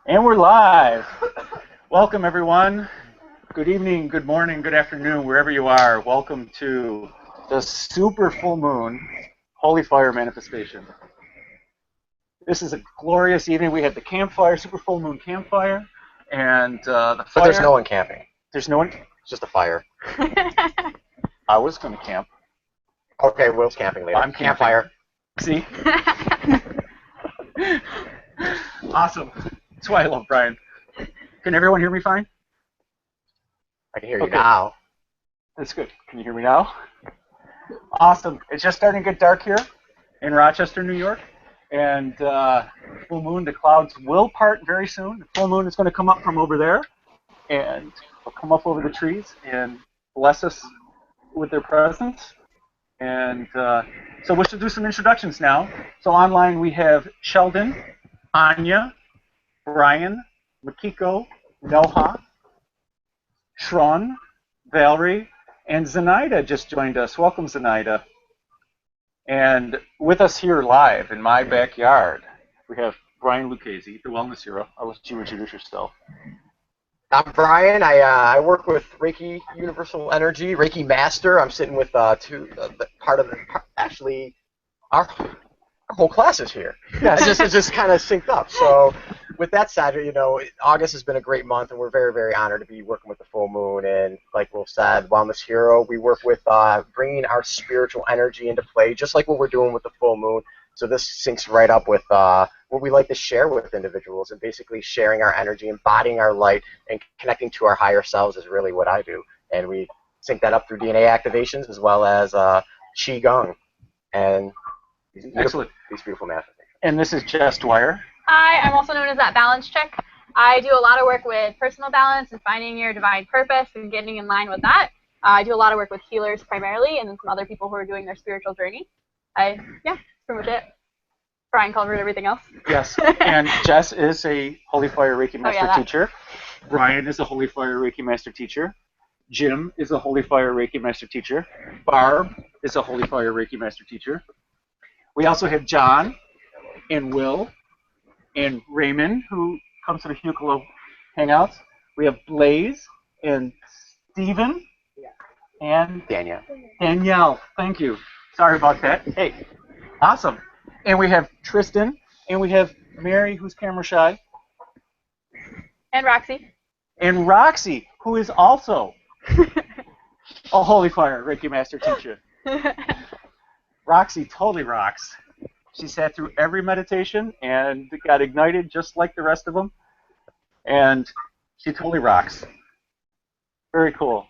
And we're live. Welcome, everyone. Good evening, good morning, good afternoon, wherever you are. Welcome to the super full moon holy fire manifestation. This is a glorious evening. We had the campfire, super full moon campfire, and the fire. But there's no one camping. There's no one. It's just a fire. I was going to camp. Okay, Will's camping later. I'm Campfire. See? Awesome. That's why I love Brian. Can everyone hear me fine? I can hear you now. That's good. Can you hear me now? Awesome. It's just starting to get dark here in Rochester, New York. And full moon, the clouds will part very soon. The full moon is going to come up from over there and will come up over the trees and bless us with their presence. And so we should do some introductions now. So online we have Sheldon, Anya, Brian, Makiko, Noha, Shron, Valerie, and Zenaida just joined us. Welcome, Zenaida. And with us here live in my backyard, we have Brian Lucchese, the wellness hero. I'll let you introduce yourself. I'm Brian. I work with Reiki Universal Energy, Reiki Master. I'm sitting with actually our whole class is here. Yes. It just kind of synced up. So with that said, you know, August has been a great month, and we're very, very honored to be working with the full moon. And like Will said, Wellness Hero, we work with bringing our spiritual energy into play, just like what we're doing with the full moon. So this syncs right up with what we like to share with individuals, and basically sharing our energy, embodying our light, and connecting to our higher selves is really what I do. And we sync that up through DNA activations as well as Qigong and these beautiful manifestations. And this is Jess Dwyer. Hi, I'm also known as that balance check. I do a lot of work with personal balance and finding your divine purpose and getting in line with that. I do a lot of work with healers primarily, and then some other people who are doing their spiritual journey. Yeah, that's pretty much it. Brian covered everything else. Yes, and Jess is a Holy Fire Reiki Master teacher. Brian is a Holy Fire Reiki Master teacher. Jim is a Holy Fire Reiki Master teacher. Barb is a Holy Fire Reiki Master teacher. We also have John and Will and Raymond, who comes to the Google Hangouts. We have Blaze and Stephen and Danielle. Thank you. Sorry about that. Hey, awesome. And we have Tristan, and we have Mary, who's camera shy. And Roxy. And Roxy, who is also a Holy Fire Reiki Master teacher. Roxy totally rocks. She sat through every meditation and got ignited just like the rest of them. And she totally rocks. Very cool.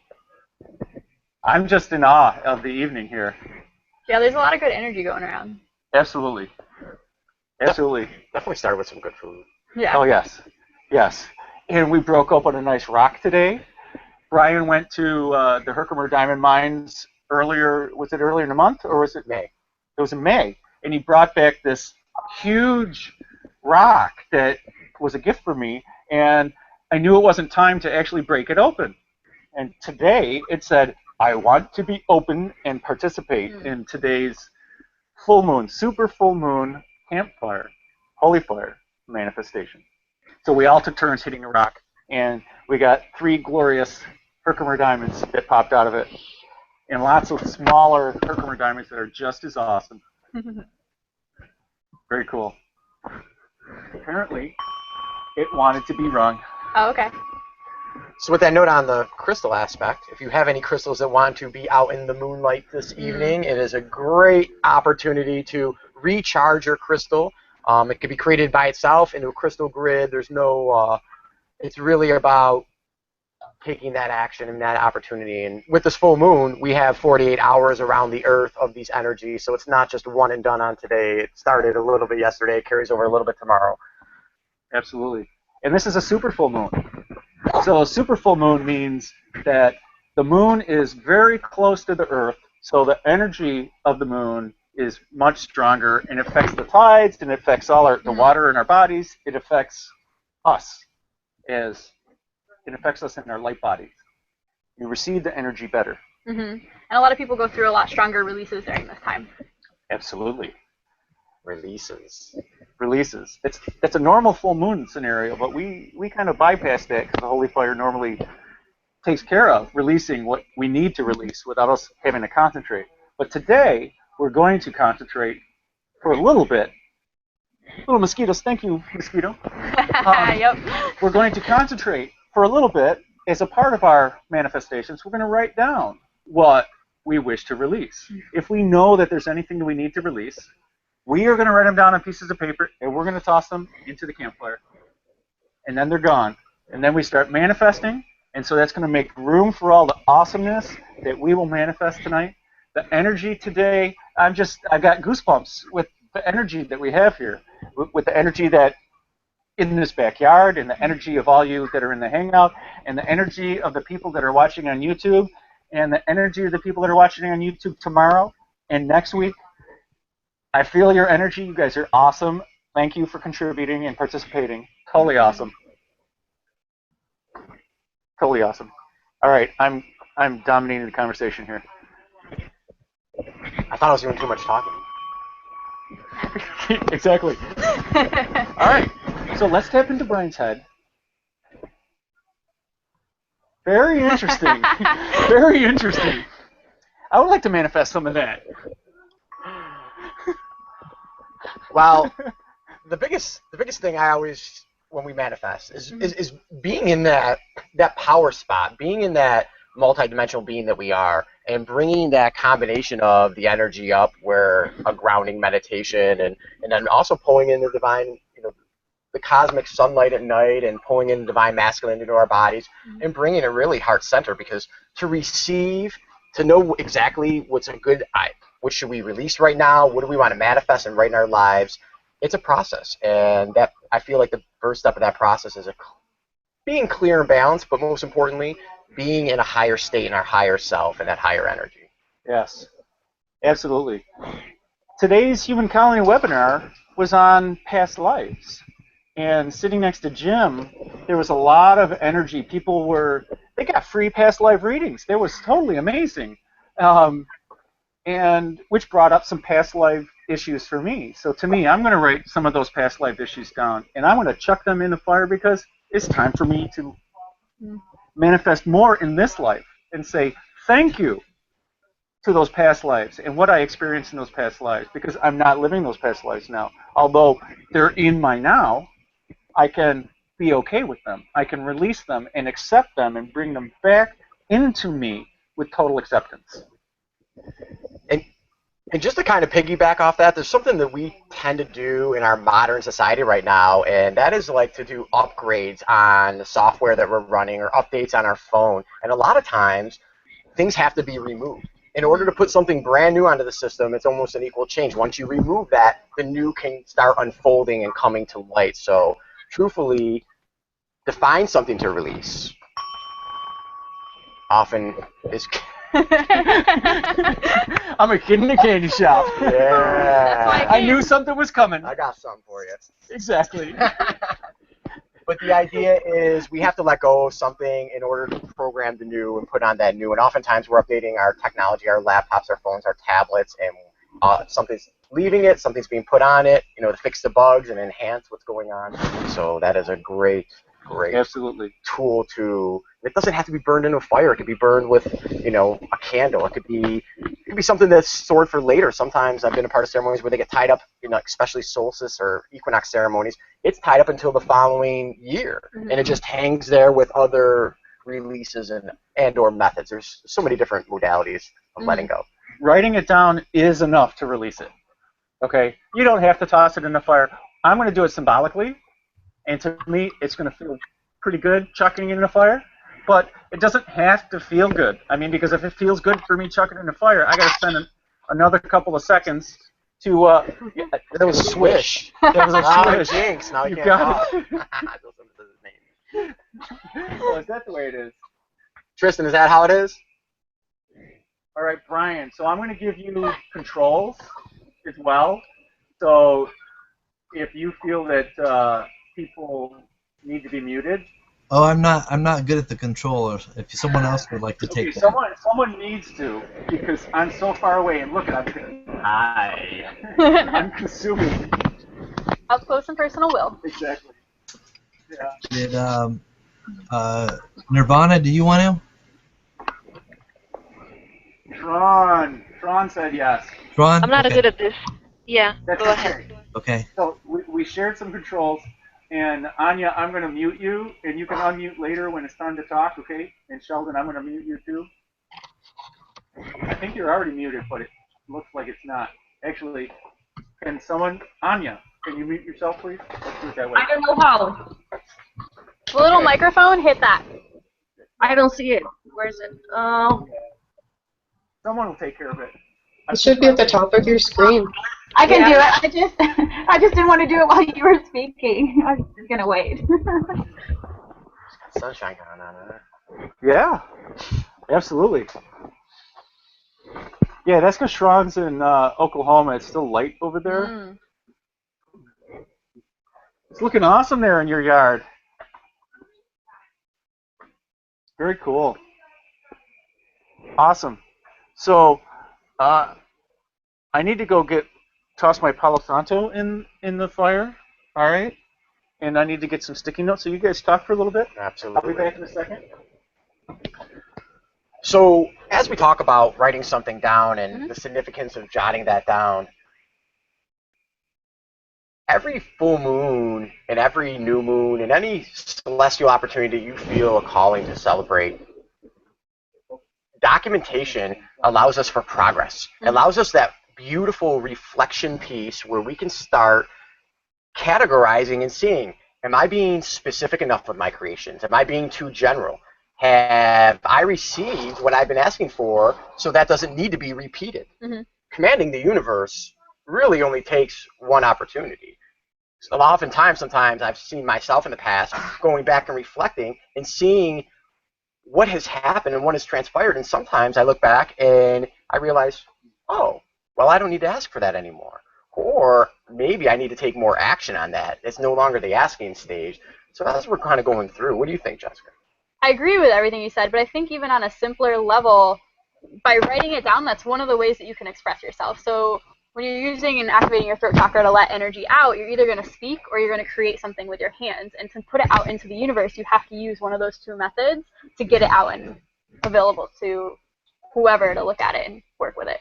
I'm just in awe of the evening here. Yeah, there's a lot of good energy going around. Absolutely. Absolutely. Definitely started with some good food. Yeah. Oh, yes. Yes. And we broke open a nice rock today. Brian went to the Herkimer Diamond Mines earlier. Was it earlier in the month, or was it May? It was in May. And he brought back this huge rock that was a gift for me. And I knew it wasn't time to actually break it open. And today it said, I want to be open and participate in today's full moon, super full moon campfire, holy fire manifestation. So we all took turns hitting a rock, and we got 3 glorious Herkimer diamonds that popped out of it, and lots of smaller Herkimer diamonds that are just as awesome. Very cool. Apparently, it wanted to be wrong. Oh, okay. So with that note on the crystal aspect, if you have any crystals that want to be out in the moonlight this evening, it is a great opportunity to recharge your crystal. It can be created by itself into a crystal grid. There's no, it's really about taking that action and that opportunity. And with this full moon, we have 48 hours around the earth of these energies, so it's not just one and done on today. It started a little bit yesterday, it carries over a little bit tomorrow. Absolutely. And this is a super full moon. So a super full moon means that the moon is very close to the earth, so the energy of the moon is much stronger, and it affects the tides, and it affects all the water in our bodies. It affects us it affects us in our light bodies. You receive the energy better. And a lot of people go through a lot stronger releases during this time. Absolutely. Releases. releases. It's a normal full moon scenario, but we kind of bypass that because the holy fire normally takes care of releasing what we need to release without us having to concentrate. But today, we're going to concentrate for a little bit. Little mosquitoes, thank you, mosquito. Yep. We're going to concentrate for a little bit as a part of our manifestations. We're going to write down what we wish to release. If we know that there's anything that we need to release, we are going to write them down on pieces of paper, and we're going to toss them into the campfire. And then they're gone. And then we start manifesting, and so that's going to make room for all the awesomeness that we will manifest tonight. The energy today, I got goosebumps with the energy that we have here, with the energy that in this backyard, and the energy of all you that are in the hangout, and the energy of the people that are watching on YouTube, and the energy of the people that are watching on YouTube tomorrow and next week. I feel your energy. You guys are awesome. Thank you for contributing and participating. Totally awesome. Totally awesome. All right, I'm dominating the conversation here. I thought I was doing too much talking. Exactly. All right, so let's tap into Brian's head. Very interesting. Very interesting. I would like to manifest some of that. Well, the biggest thing I always, when we manifest, is being in that power spot, being in that multidimensional being that we are, and bringing that combination of the energy up, where a grounding meditation, and then also pulling in the divine, the cosmic sunlight at night, and pulling in divine masculine into our bodies, and bringing it really heart center, because to receive, to know exactly what's a good, what should we release right now, what do we want to manifest and write in our lives, it's a process. And that, I feel like the first step of that process is being clear and balanced, but most importantly, being in a higher state, in our higher self, and that higher energy. Yes, absolutely. Today's Human Colony webinar was on past lives. And sitting next to Jim, there was a lot of energy. They got free past life readings. That was totally amazing. And which brought up some past life issues for me. So to me, I'm going to write some of those past life issues down, and I'm going to chuck them in the fire, because it's time for me to manifest more in this life and say thank you to those past lives and what I experienced in those past lives, because I'm not living those past lives now. Although they're in my now, I can be okay with them. I can release them and accept them and bring them back into me with total acceptance. And just to kind of piggyback off that, there's something that we tend to do in our modern society right now, and that is like to do upgrades on the software that we're running, or updates on our phone. And a lot of times, things have to be removed. In order to put something brand new onto the system, it's almost an equal change. Once you remove that, the new can start unfolding and coming to light. So, truthfully, define something to release often is... I'm a kid in a candy shop. Yeah. I knew something was coming. I got something for you. Exactly. But the idea is we have to let go of something in order to program the new and put on that new. And oftentimes we're updating our technology, our laptops, our phones, our tablets, and something's leaving it, something's being put on it, to fix the bugs and enhance what's going on. So that is a great absolutely tool to. It doesn't have to be burned in a fire. It could be burned with, a candle. It could be something that's stored for later. Sometimes I've been a part of ceremonies where they get tied up, especially solstice or equinox ceremonies. It's tied up until the following year, and it just hangs there with other releases and or methods. There's so many different modalities of letting go. Writing it down is enough to release it. Okay, you don't have to toss it in the fire. I'm going to do it symbolically, and to me, it's going to feel pretty good chucking it in the fire. But it doesn't have to feel good. I mean, because if it feels good for me chucking it in the fire, I got to spend another couple of seconds to. That was a swish. That was a swish. Jinx. Now you can't got talk. Oh, is that the way it is? Tristan, is that how it is? All right, Brian. So I'm going to give you controls as well. So if you feel that people need to be muted. Oh, I'm not good at the controllers. If someone else would like to take that. Someone needs to, because I'm so far away, and look, I'm consuming. Up close and personal will. Exactly. Yeah. Did Nirvana? Do you want to? Tron said yes. Tron? I'm not okay. good at this. Yeah, That's go okay. ahead. Okay. So we shared some controls, and Anya, I'm going to mute you, and you can unmute later when it's time to talk, okay? And Sheldon, I'm going to mute you too. I think you're already muted, but it looks like it's not. Actually, can someone, Anya, can you mute yourself, please? Let's do it that way. I don't know how. The little microphone, hit that. I don't see it. Where is it? Someone will take care of it. It should be at the top of your screen. I can do it. I just didn't want to do it while you were speaking. I was just gonna wait. Sunshine going on there. Yeah, absolutely. Yeah, that's because Shron's in Oklahoma. It's still light over there. It's looking awesome there in your yard. Very cool. Awesome. So, I need to go toss my Palo Santo in the fire. All right. And I need to get some sticky notes. So you guys talk for a little bit. Absolutely. I'll be back in a second. So, as we talk about writing something down and the significance of jotting that down, every full moon and every new moon and any celestial opportunity you feel a calling to celebrate, documentation allows us for progress. It allows us that beautiful reflection piece where we can start categorizing and seeing, am I being specific enough with my creations? Am I being too general? Have I received what I've been asking for so that doesn't need to be repeated? Commanding the universe really only takes one opportunity. So oftentimes, sometimes I've seen myself in the past going back and reflecting and seeing what has happened and what has transpired. And sometimes I look back and I realize, oh, well, I don't need to ask for that anymore. Or maybe I need to take more action on that. It's no longer the asking stage. So as we're kind of going through, what do you think, Jessica? I agree with everything you said, but I think even on a simpler level, by writing it down, that's one of the ways that you can express yourself. So when you're using and activating your throat chakra to let energy out, you're either going to speak or you're going to create something with your hands. And to put it out into the universe, you have to use one of those two methods to get it out and available to whoever to look at it and work with it.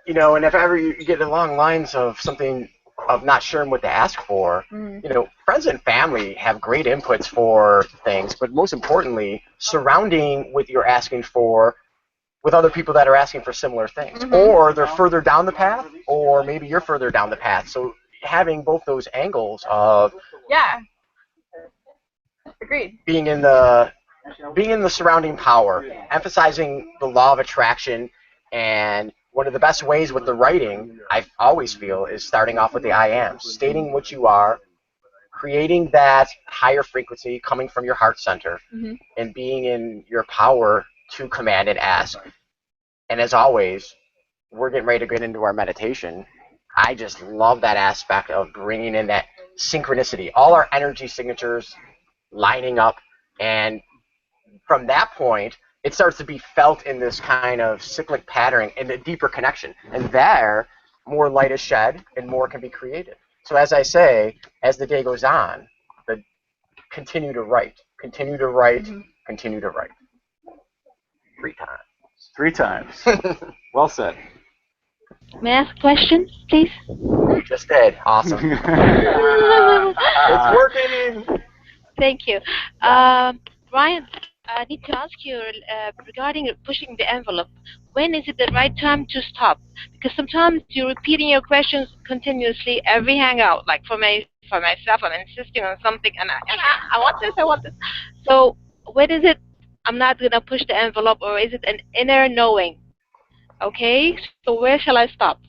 You know, and if ever you get along lines of something of not sure what to ask for, you know, friends and family have great inputs for things, but most importantly, surrounding what you're asking for with other people that are asking for similar things. Or they're further down the path, or maybe you're further down the path. So having both those angles of Agreed. being in the surrounding power, emphasizing the law of attraction. And one of the best ways with the writing, I always feel, is starting off with the I am, stating what you are, creating that higher frequency coming from your heart center, and being in your power to command and ask. And as always, we're getting ready to get into our meditation. I just love that aspect of bringing in that synchronicity, all our energy signatures lining up, and from that point, it starts to be felt in this kind of cyclic pattern and a deeper connection. And there, more light is shed and more can be created. So as I say, as the day goes on, continue to write, continue to write, continue to write. 3 times. 3 times. Well said. May I ask questions, please? You just did. Awesome. It's working. Thank you. Brian, I need to ask you regarding pushing the envelope. When is it the right time to stop? Because sometimes you're repeating your questions continuously every hangout. Like for myself, I'm insisting on something, and I want this, I want this. So when is it I'm not going to push the envelope, or is it an inner knowing? Okay, so where shall I stop?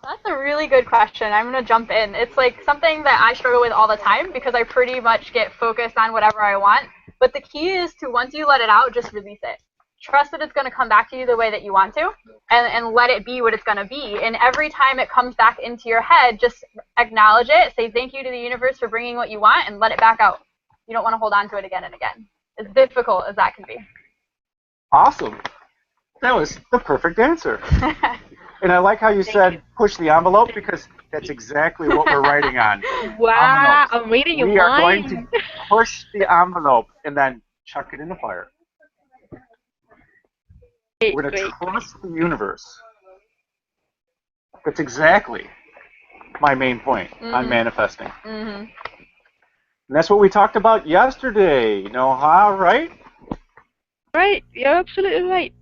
That's a really good question. I'm going to jump in. It's like something that I struggle with all the time because I pretty much get focused on whatever I want. But the key is to, once you let it out, just release it. Trust that it's going to come back to you the way that you want to, and let it be what it's going to be. And every time it comes back into your head, just acknowledge it, say thank you to the universe for bringing what you want, and let it back out. You don't want to hold on to it again and again. As difficult as that can be. Awesome. That was the perfect answer. And I like how you said push the envelope, because That's exactly what we're writing on. Wow, Envelopes. I'm reading your We are going mind. to push the envelope and then chuck it in the fire. Great, We're going to great. trust the universe. That's exactly my main point on manifesting. Mm-hmm. And that's what we talked about yesterday. You know how, right? Right, you're absolutely right.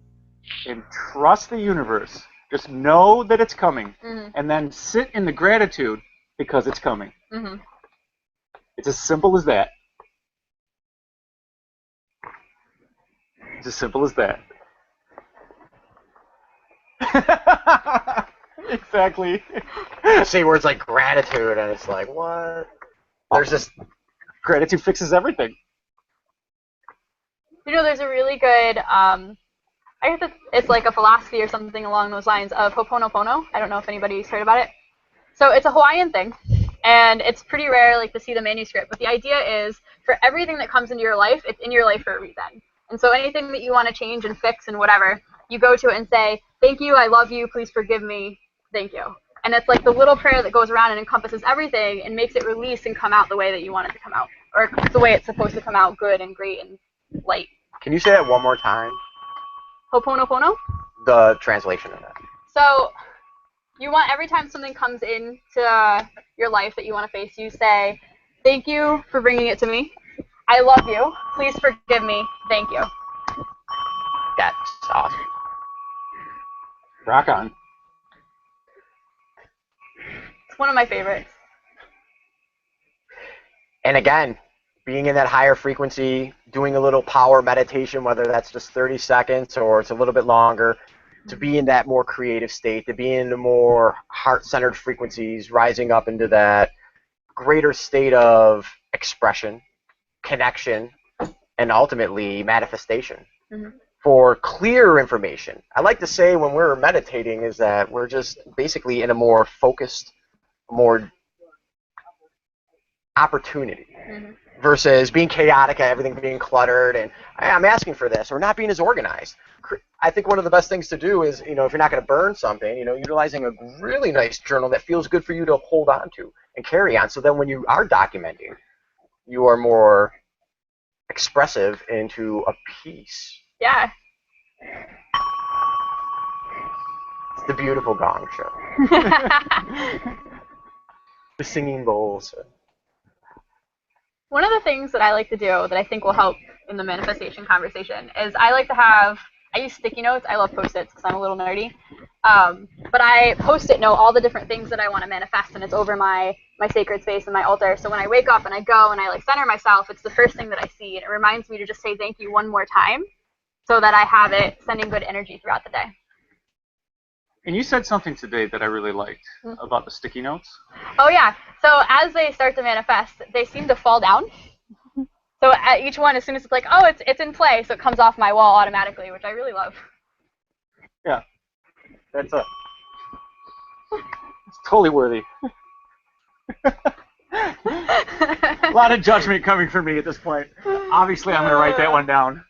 And trust the universe. Just know that it's coming. Mm-hmm. And then sit in the gratitude because it's coming. Mm-hmm. It's as simple as that. It's as simple as that. Exactly. Say words like gratitude, and it's like, what? There's this. Gratitude fixes everything. You know, there's a really good, I guess it's like a philosophy or something along those lines of Ho'oponopono. I don't know if anybody's heard about it. So it's a Hawaiian thing, and it's pretty rare like to see the manuscript. But the idea is, for everything that comes into your life, it's in your life for a reason. And so anything that you want to change and fix and whatever, you go to it and say, thank you, I love you, please forgive me, thank you. And it's like the little prayer that goes around and encompasses everything and makes it release and come out the way that you want it to come out. Or the way it's supposed to come out, good and great and light. Can you say that one more time? Ho'oponopono? The translation of that. So you want every time something comes into your life that you want to face, you say, thank you for bringing it to me. I love you. Please forgive me. Thank you. That's awesome. Rock on. It's one of my favorites. And again, being in that higher frequency, doing a little power meditation, whether that's just 30 seconds or it's a little bit longer, to be in that more creative state, to be in the more heart-centered frequencies, rising up into that greater state of expression, connection, and ultimately manifestation. For clear information. I like to say when we're meditating is that we're just basically in a more focused, more opportunity versus being chaotic, everything being cluttered, and I'm asking for this, or not being as organized. I think one of the best things to do is, if you're not going to burn something, utilizing a really nice journal that feels good for you to hold on to and carry on. So then when you are documenting, you are more expressive into a piece. Yeah. It's the beautiful gong show. The singing bowls. One of the things that I like to do that I think will help in the manifestation conversation is I use sticky notes. I love Post-its because I'm a little nerdy. But I Post-it note all the different things that I want to manifest, and it's over my sacred space and my altar. So when I wake up and I go and I center myself, it's the first thing that I see, and it reminds me to just say thank you one more time so that I have it sending good energy throughout the day. And you said something today that I really liked about the sticky notes. Oh, yeah. So as they start to manifest, they seem to fall down. So at each one, as soon as it's like, oh, it's in play, so it comes off my wall automatically, which I really love. Yeah. It's totally worthy. A lot of judgment coming from me at this point. Obviously, I'm going to write that one down.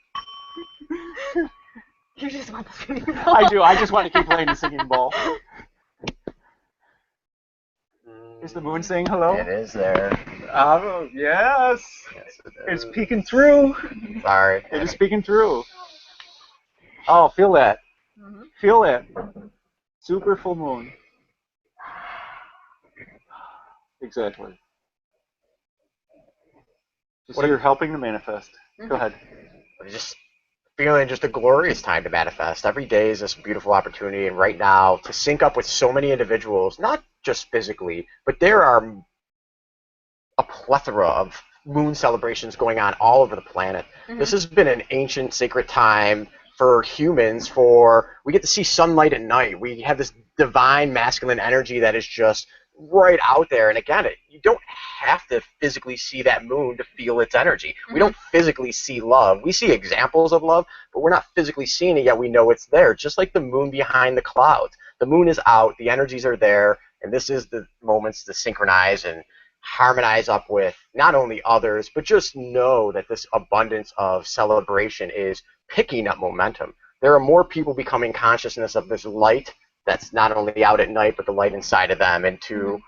You just want the singing bowl. I do. I just want to keep playing the singing bowl. Is the moon saying hello? It is there. Oh, yes. Yes, it is. It's peeking through. Sorry. It is peeking through. Oh, feel that. Feel it. Super full moon. Exactly. So you're helping to manifest. Go ahead. Just feeling just a glorious time to manifest. Every day is this beautiful opportunity, and right now to sync up with so many individuals, not just physically, but there are a plethora of moon celebrations going on all over the planet. This has been an ancient sacred time for humans. We get to see sunlight at night. We have this divine masculine energy that is just right out there. And again, you don't have to physically see that moon to feel its energy. We don't physically see love. We see examples of love, but we're not physically seeing it, yet we know it's there. Just like the moon behind the clouds. The moon is out, the energies are there, and this is the moments to synchronize and harmonize up with not only others, but just know that this abundance of celebration is picking up momentum. There are more people becoming consciousness of this light that's not only out at night, but the light inside of them, and to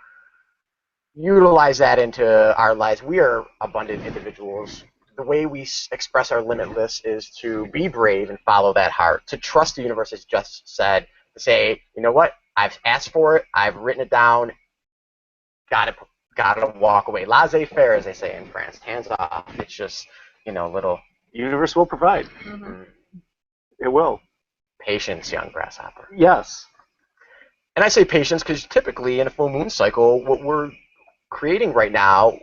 utilize that into our lives. We are abundant individuals. The way we express our limitless is to be brave and follow that heart, to trust the universe, as just said, to say, you know what, I've asked for it, I've written it down, gotta walk away. Laissez-faire, as they say in France, hands off. It's just, little The universe will provide. It will. patience, young grasshopper. Yes. And I say patience because typically in a full moon cycle, what we're creating right now,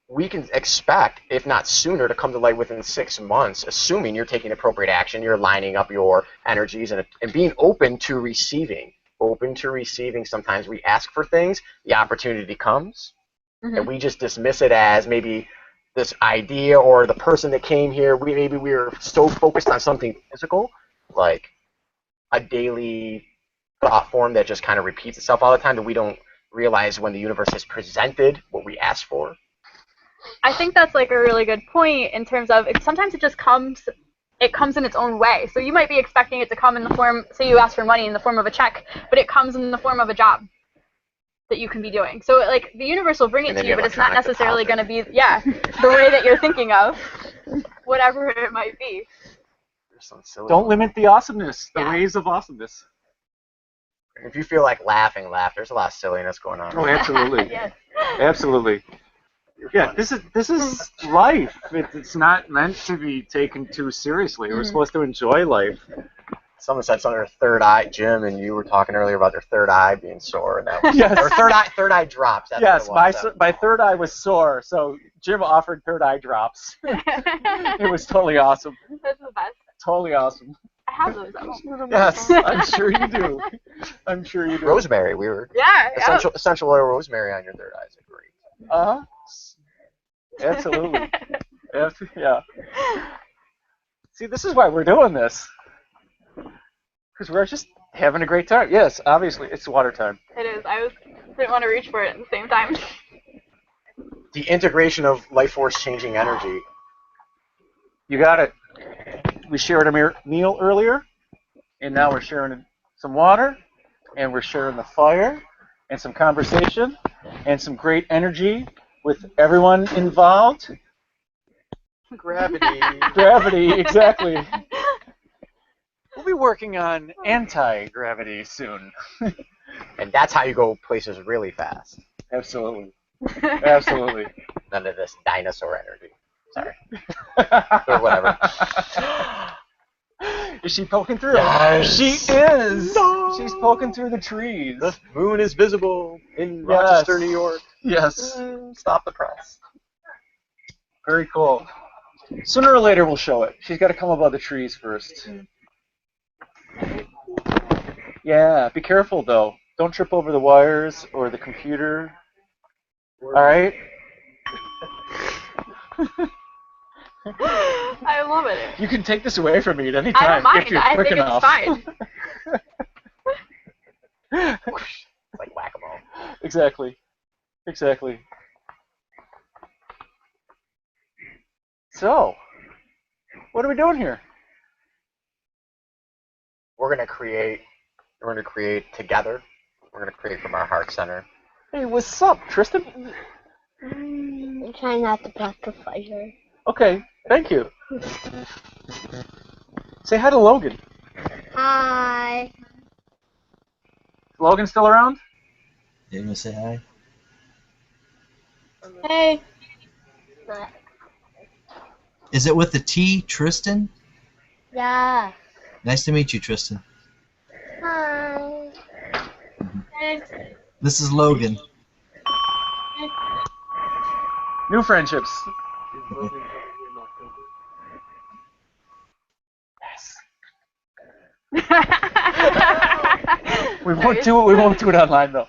we can expect, if not sooner, to come to light within 6 months, assuming you're taking appropriate action, you're lining up your energies and being open to receiving. Open to receiving. Sometimes we ask for things, the opportunity comes, and we just dismiss it as maybe this idea or the person that came here, maybe we were so focused on something physical, like a daily thought form that just kind of repeats itself all the time, that we don't realize when the universe has presented what we asked for. I think that's like a really good point in terms of sometimes it just comes in its own way. So you might be expecting it to come in the form, say you ask for money in the form of a check, but it comes in the form of a job that you can be doing. So like the universe will bring it to you, but it's not necessarily going to be, the way that you're thinking of, whatever it might be. Don't limit the awesomeness, the ways of awesomeness. If you feel like laughing, laugh. There's a lot of silliness going on. Oh, absolutely. Yes. Absolutely. Yeah, this is life. It's not meant to be taken too seriously. We're supposed to enjoy life. Someone said something, their third eye, Jim, and you were talking earlier about their third eye being sore. And that was, Yes. Or third eye drops. That's Yes, what it was. my third eye was sore, so Jim offered third eye drops. It was totally awesome. That's the best. Totally awesome. I have those at home. Yes, I'm sure you do. I'm sure you do. Rosemary, we were. Yeah. Essential oil rosemary on your third eye is great. Uh-huh. Absolutely. Yeah. See, this is why we're doing this. Because we're just having a great time. Yes, obviously, it's water time. It is. Didn't want to reach for it at the same time. The integration of life force changing energy. You got it. We shared a meal earlier, and now we're sharing some water, and we're sharing the fire, and some conversation, and some great energy with everyone involved. Gravity. Gravity, exactly. We'll be working on anti-gravity soon. And that's how you go places really fast. Absolutely. Absolutely. None of this dinosaur energy. Sorry. Or whatever. Is she poking through? Yes. She is. No. She's poking through the trees. The moon is visible in Rochester, New York. Yes. Stop the press. Very cool. Sooner or later we'll show it. She's got to come above the trees first. Yeah, be careful though. Don't trip over the wires or the computer. All right? I love it. You can take this away from me at any I time don't mind. if you're I quick think enough. it's fine. It's like whack-a-mole. Exactly. So, what are we doing here? We're gonna create together. We're gonna create from our heart center. Hey, what's up, Tristan? I'm trying not to block the fire. Okay, thank you. Say hi to Logan. Hi. Is Logan still around? You gonna say hi? Hey. Is it with the T, Tristan? Yeah. Nice to meet you, Tristan. Hi. This is Logan. New friendships. Yes. We won't do it online though.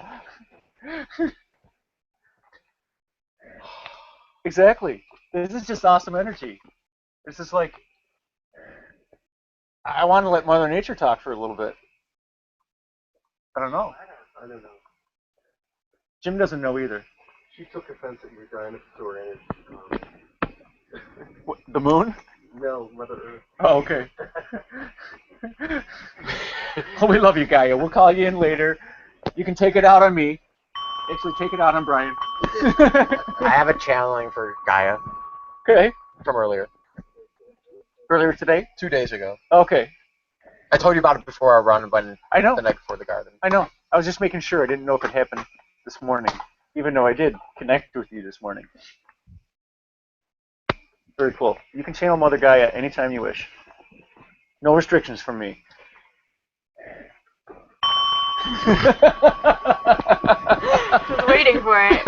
Exactly. This is just awesome energy. This is like, I want to let Mother Nature talk for a little bit. I don't know. Jim doesn't know either. She took offense at your dinosaur energy. What, the moon? No, Mother Earth. Oh, okay. Well, we love you, Gaia. We'll call you in later. You can take it out on me. Actually, take it out on Brian. I have a channeling for Gaia Okay. from earlier, Earlier today? 2 days ago. Okay. I told you about it before our run, but I know. the night before the garden. I know. I was just making sure. I didn't know if it happened this morning, even though I did connect with you this morning. Very cool. You can channel Mother Gaia anytime you wish. No restrictions from me. Just waiting for it.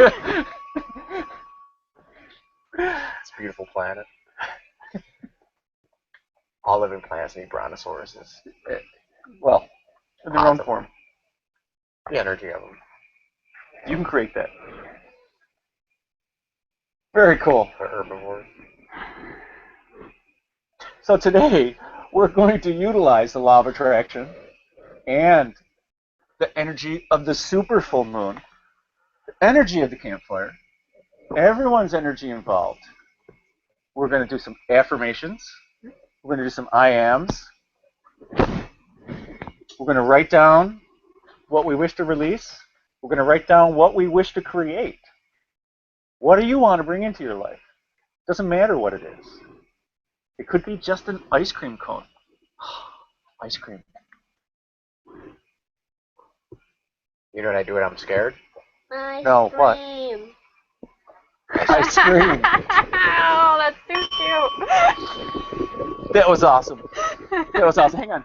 It's a beautiful planet. All living plants need brontosauruses. Well, in their own form. The energy of them. You can create that. Very cool. They're herbivores. So today, we're going to utilize the law of attraction and the energy of the super full moon, the energy of the campfire, everyone's energy involved. We're going to do some affirmations. We're going to do some I ams. We're going to write down what we wish to release. We're going to write down what we wish to create. What do you want to bring into your life? Doesn't matter what it is. It could be just an ice cream cone. Ice cream. You know what I do when I'm scared? No, what? Ice cream. Oh, that's too cute. That was awesome. That was awesome. Hang on.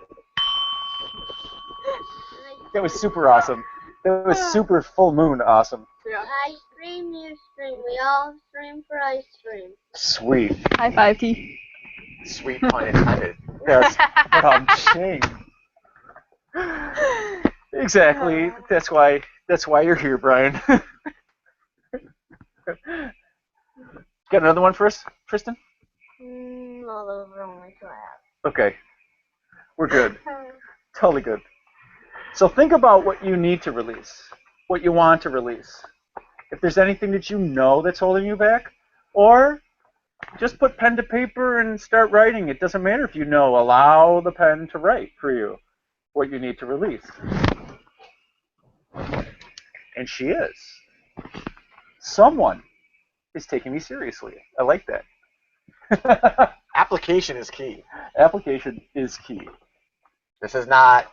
That was super awesome. That was super full moon awesome. Ice cream, you stream. We all stream for ice cream. Sweet. High five, T. Sweet pun intended. That's what I'm saying. Exactly. That's why you're here, Brian. Got another one for us, Tristan? No, those are only 2 I have. Okay. We're good. Totally good. So think about what you need to release, what you want to release. If there's anything that you know that's holding you back, or just put pen to paper and start writing. It doesn't matter if you know. Allow the pen to write for you what you need to release. And she is. Someone is taking me seriously. I like that. Application is key. Application is key. This is not,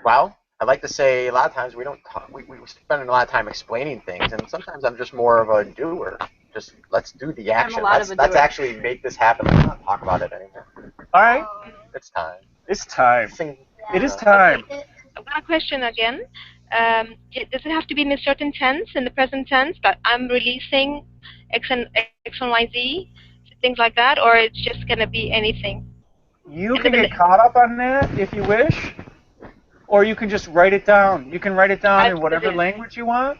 well, I like to say a lot of times we don't talk, we spend a lot of time explaining things, and sometimes I'm just more of a doer. Just let's do the action. Let's actually make this happen. Let's not talk about it anymore. All right. It's time. It's time. It is time. One question again. Does it have to be in a certain tense, in the present tense, but I'm releasing X and Y, Z, things like that, or it's just going to be anything? You can get caught up on that if you wish, or you can just write it down. You can write it down in whatever language you want.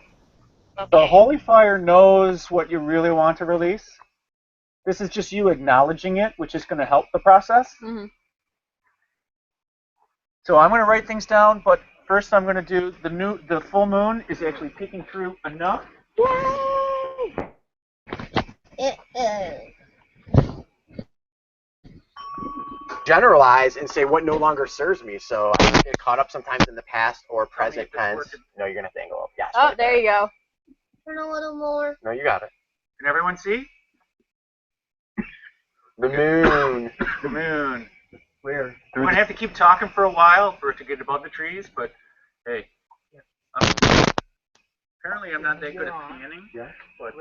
Okay. The Holy Fire knows what you really want to release. This is just you acknowledging it, which is going to help the process. Mm-hmm. So I'm going to write things down, but first I'm going to do the full moon is actually peeking through enough. Yay! It is. Generalize and say what no longer serves me. So I get caught up sometimes in the past or present tense. No, you're going to think, oh, yeah. Oh, right there you go. Turn a little more. No, you got it. Can everyone see? The moon. The moon. Where? We're going to have to keep talking for a while for it to get above the trees, but hey. Apparently I'm not that good at panning. Yeah. But,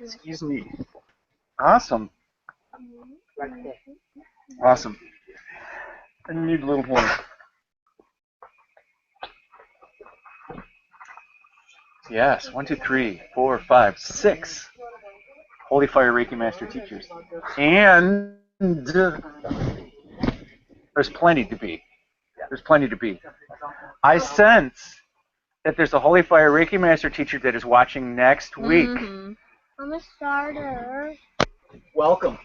excuse me. Awesome. Awesome. I need a little more. Yes, 1, 2, 3, 4, 5, 6 Holy Fire Reiki Master Teachers. And there's plenty to be. There's plenty to be. I sense that there's a Holy Fire Reiki Master Teacher that is watching next week. Mm-hmm. I'm a starter. Welcome.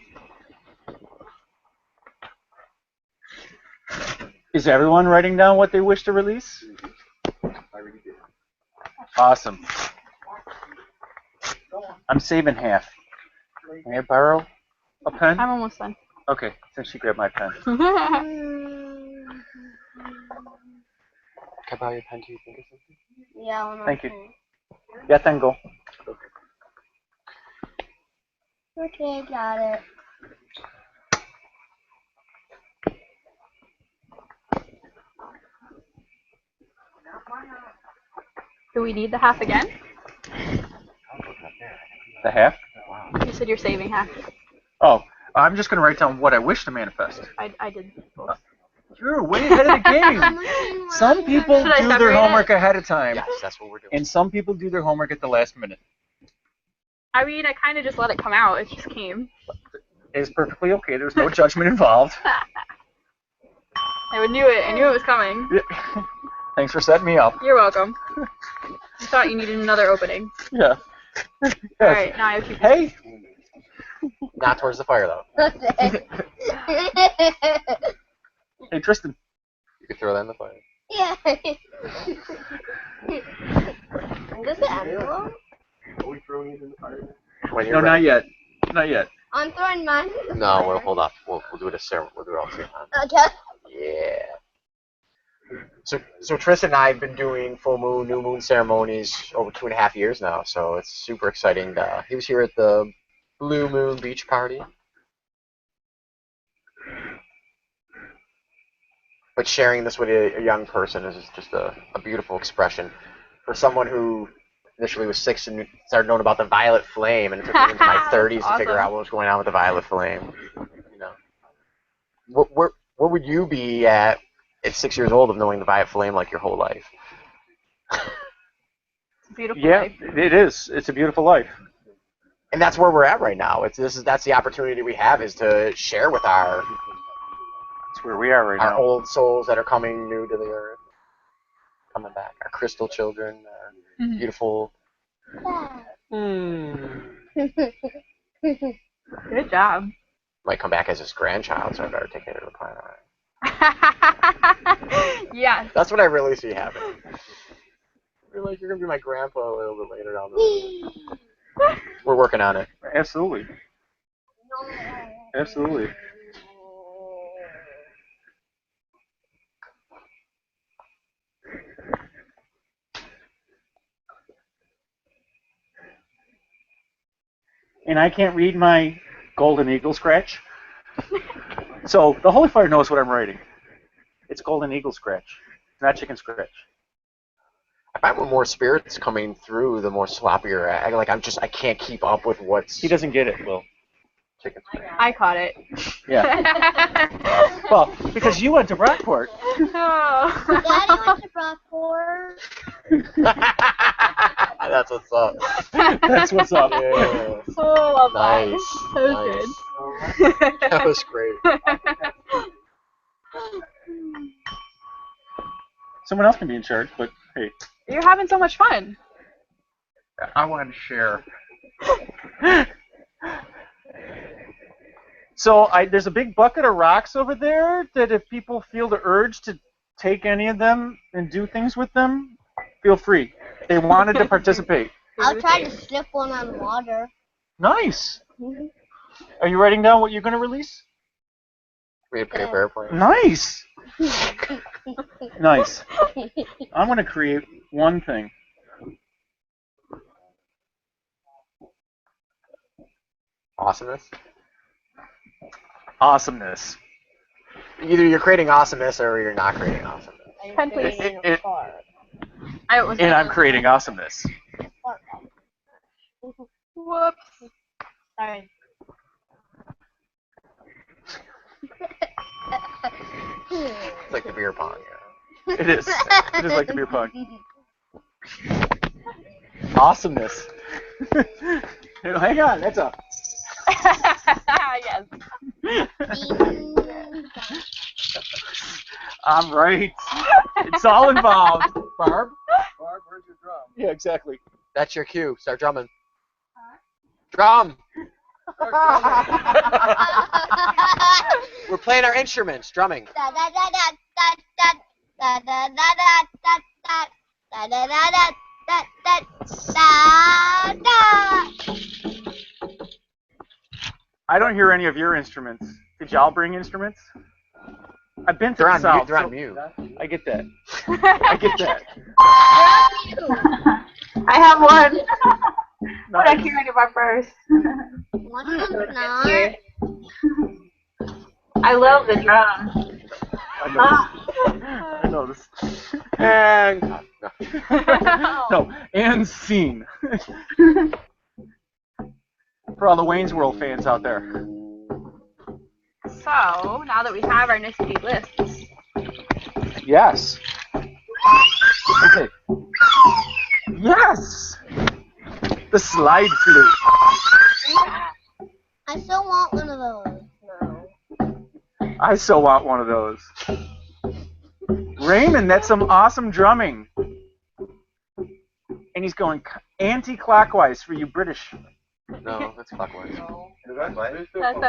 Is everyone writing down what they wish to release? Awesome. I'm saving half. May I borrow a pen? I'm almost done. Okay, since she grabbed my pen. Can I borrow your pen? Do you think of something? Yeah, one more Thank you. thing. Ya tengo. Okay, got it. Do we need the half again? The half? You said you're saving half. Oh, I'm just going to write down what I wish to manifest. I did both. You're way ahead of the game. Some people Should I do their separate homework it? ahead of time, Yes, that's what we're doing. and some people do their homework at the last minute. I mean, I kind of just let it come out. It just came. It's perfectly okay. There's no judgment involved. I knew it. I knew it was coming. Yeah. Thanks for setting me up. You're welcome. I thought you needed another opening. Yeah. Yes. All right, now I have two. Hey. Not towards the fire, though. Hey, Tristan. You could throw that in the fire. Yeah. Does it envelope? Are we throwing it in the fire? When you're No, not ready. yet. Not yet. I'm throwing mine. in the No, fire. we'll hold off. We'll do it a ceremony. We'll do it all at the same time. Okay. Yeah. So Tristan and I have been doing full moon, new moon ceremonies over 2.5 years now. So it's super exciting. He was here at the Blue Moon Beach Party. But sharing this with a young person is just a beautiful expression. For someone who initially was 6 and started knowing about the violet flame, and it took me into my 30s to figure Awesome. out what was going on with the violet flame. You know, where would you be at 6 years old of knowing the violet flame like your whole life? It's a beautiful Yeah, life. it is. It's a beautiful life. And that's where we're at right now. That's the opportunity we have, is to share with our That's where we are right now. old souls that are coming new to the earth, coming back, our crystal children, our Mhm. beautiful. Good job. Might come back as his grandchild, so I better take it to the planet. Yes. That's what I really see happening. You're gonna be my grandpa a little bit later down the road. We're working on it. Absolutely. Absolutely. And I can't read my golden eagle scratch. So the Holy Fire knows what I'm writing. It's golden eagle scratch, not chicken scratch. I find with more spirits coming through, the more sloppier I can't keep up with what's He doesn't get it, Will. chicken scratch. I caught it. Yeah. Well, because you went to Brockport. Oh. Daddy went to Brockport. That's what's up. That's what's up. Yeah. Oh, love Nice. that. Nice. That That was great. was good. Someone else can be in charge, but hey, You're having so much fun. I wanted to share. So there's a big bucket of rocks over there that if people feel the urge to take any of them and do things with them, feel free. They wanted to participate. I'll try to slip one on water. Nice. Are you writing down what you're going to release? We had paper airplane. Nice. Nice. I'm going to create one thing. Awesomeness. Awesomeness. Either you're creating awesomeness or you're not creating awesomeness. Pen, please. I was And I'm creating awesomeness. Whoops. Sorry. It's like the beer pong. Yeah. It is. It is like the beer pong. Awesomeness. Hang on, that's a. Yes. I'm right. It's all involved. Barb? Barb, where's your drum? Yeah, exactly. That's your cue. Start drumming. Drum. We're playing our instruments. Drumming. Da da da da da da da da da da da da da da da da da. I don't hear any of your instruments. Did college, I'll bring instruments. I've been to They're the on South. mute. They're so on mute. I get that. I get that. I have one. But I Nice. can't give up first. One of them's not. I love the drum. I know this. And No, and scene. For all the Wayne's World fans out there. So, now that we have our nifty lists, Yes. Okay. Yes! The slide flute. I still want one of those. No. I so want one of those. Raymond, that's some awesome drumming. And he's going anti-clockwise for you British. no, that's clockwise.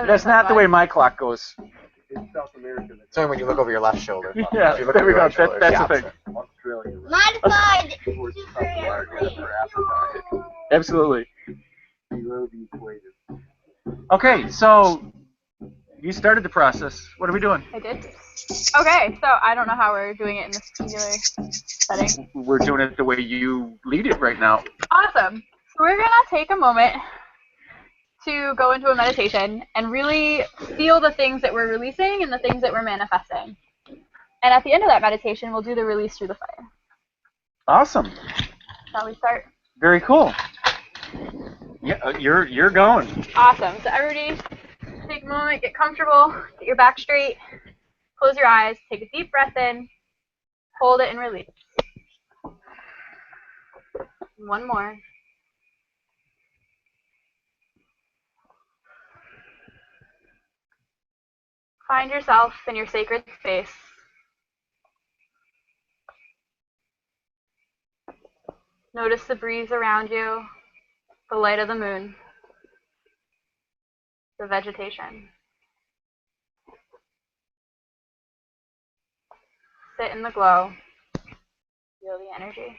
That's not the way my clock goes. In South America, It's only when you look over your left shoulder. Yeah, If you look there over we your go. right shoulder, it's That's the thing. opposite. Australia, Modified towards super South America or Africa, Absolutely. below the equator. Okay, so you started the process. What are we doing? I did. Okay, so I don't know how we're doing it in this particular setting. We're doing it the way you lead it right now. Awesome. So we're going to take a moment to go into a meditation and really feel the things that we're releasing and the things that we're manifesting. And at the end of that meditation, we'll do the release through the fire. Awesome. Shall we start? Very cool. Yeah, you're going. Awesome. So everybody take a moment, get comfortable, get your back straight, close your eyes, take a deep breath in, hold it and release. One more. Find yourself in your sacred space. Notice the breeze around you, the light of the moon, the vegetation. Sit in the glow. Feel the energy.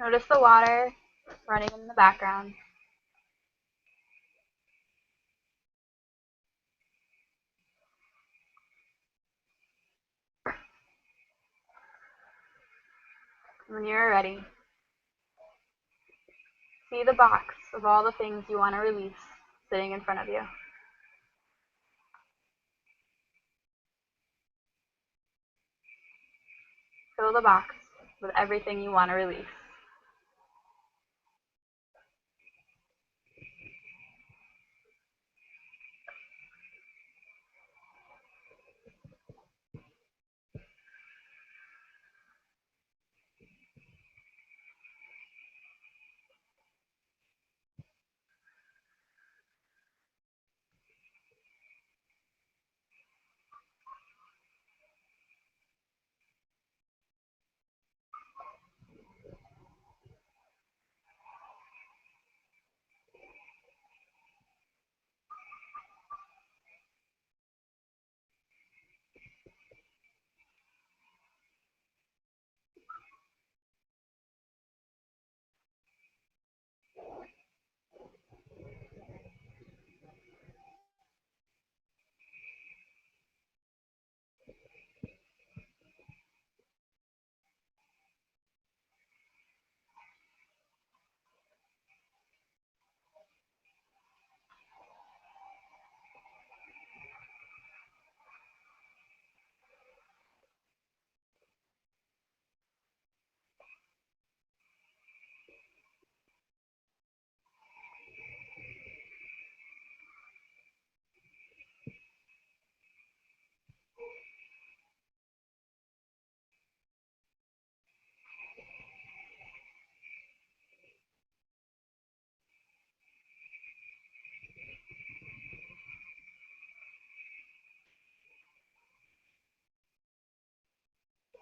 Notice the water running in the background. When you're ready, see the box of all the things you want to release sitting in front of you. Fill the box with everything you want to release.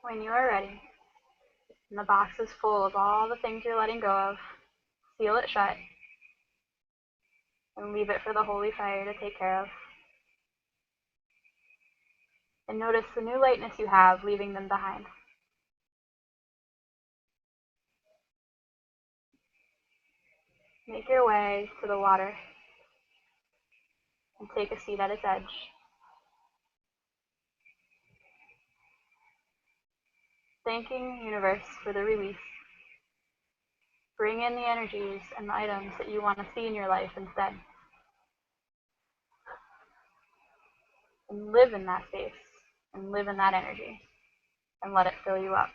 When you are ready, and the box is full of all the things you're letting go of, seal it shut and leave it for the holy fire to take care of. And notice the new lightness you have leaving them behind. Make your way to the water and take a seat at its edge. Thanking the universe for the release. Bring in the energies and the items that you want to see in your life instead. And live in that space and live in that energy and let it fill you up.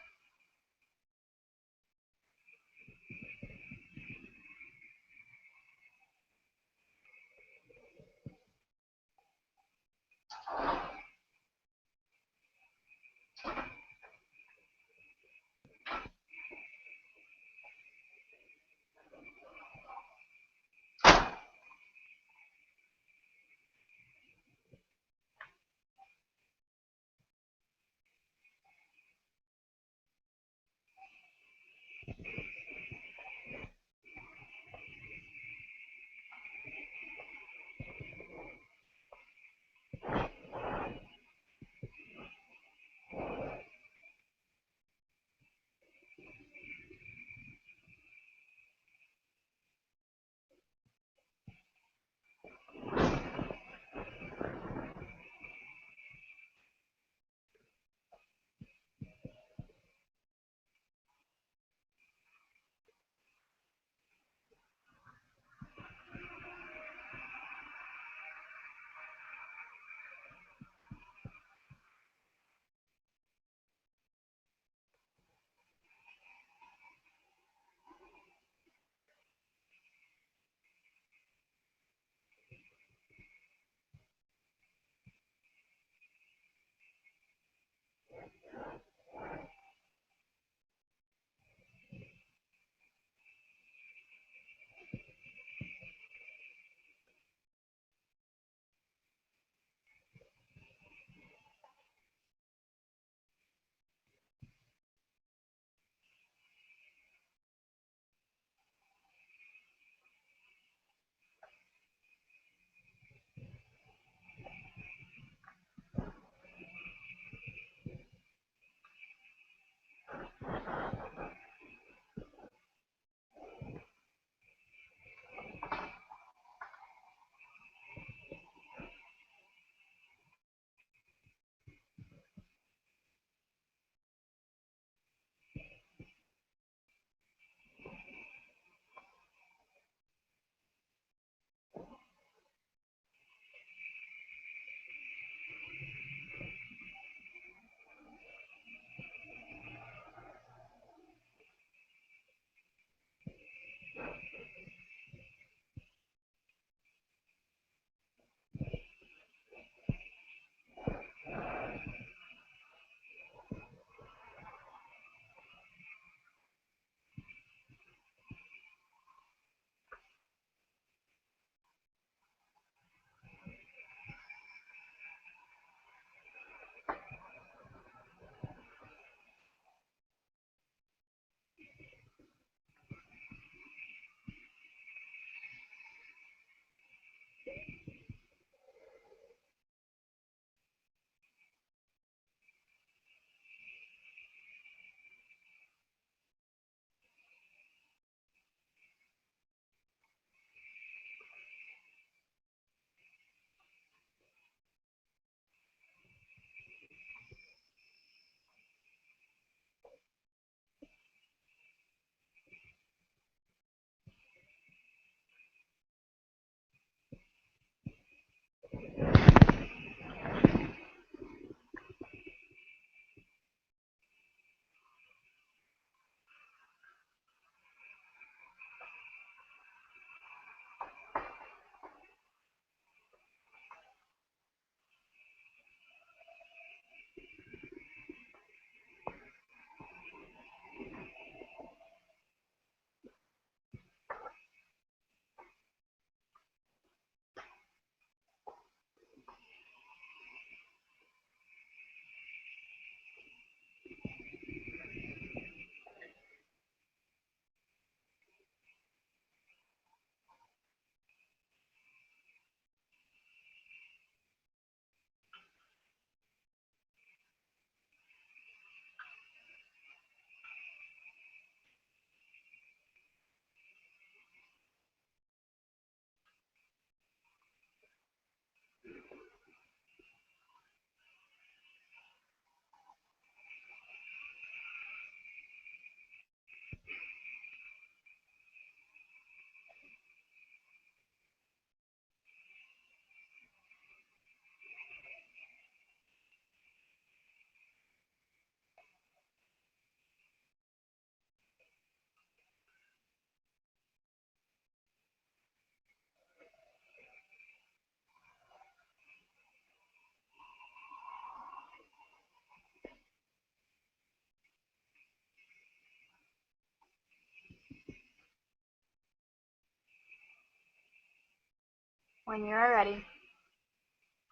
When you are ready,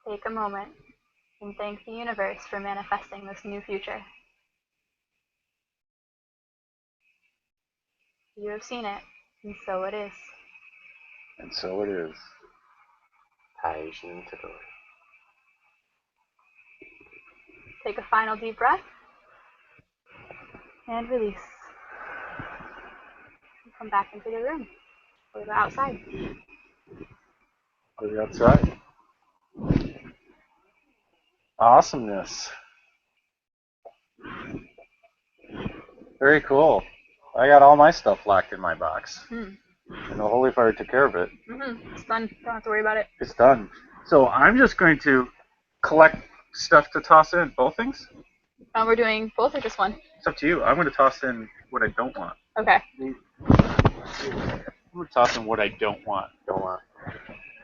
take a moment and thank the universe for manifesting this new future. You have seen it, and so it is. And so it is. Take a final deep breath and release. And come back into the room or go outside. Are we outside? Awesomeness. Very cool. I got all my stuff locked in my box. And the Holy Fire took care of it. It's done. Don't have to worry about it. It's done. So I'm just going to collect stuff to toss in. Both things? We're doing both or just one? It's up to you. I'm going to toss in what I don't want. Okay. I'm going to toss in what I don't want. Don't want.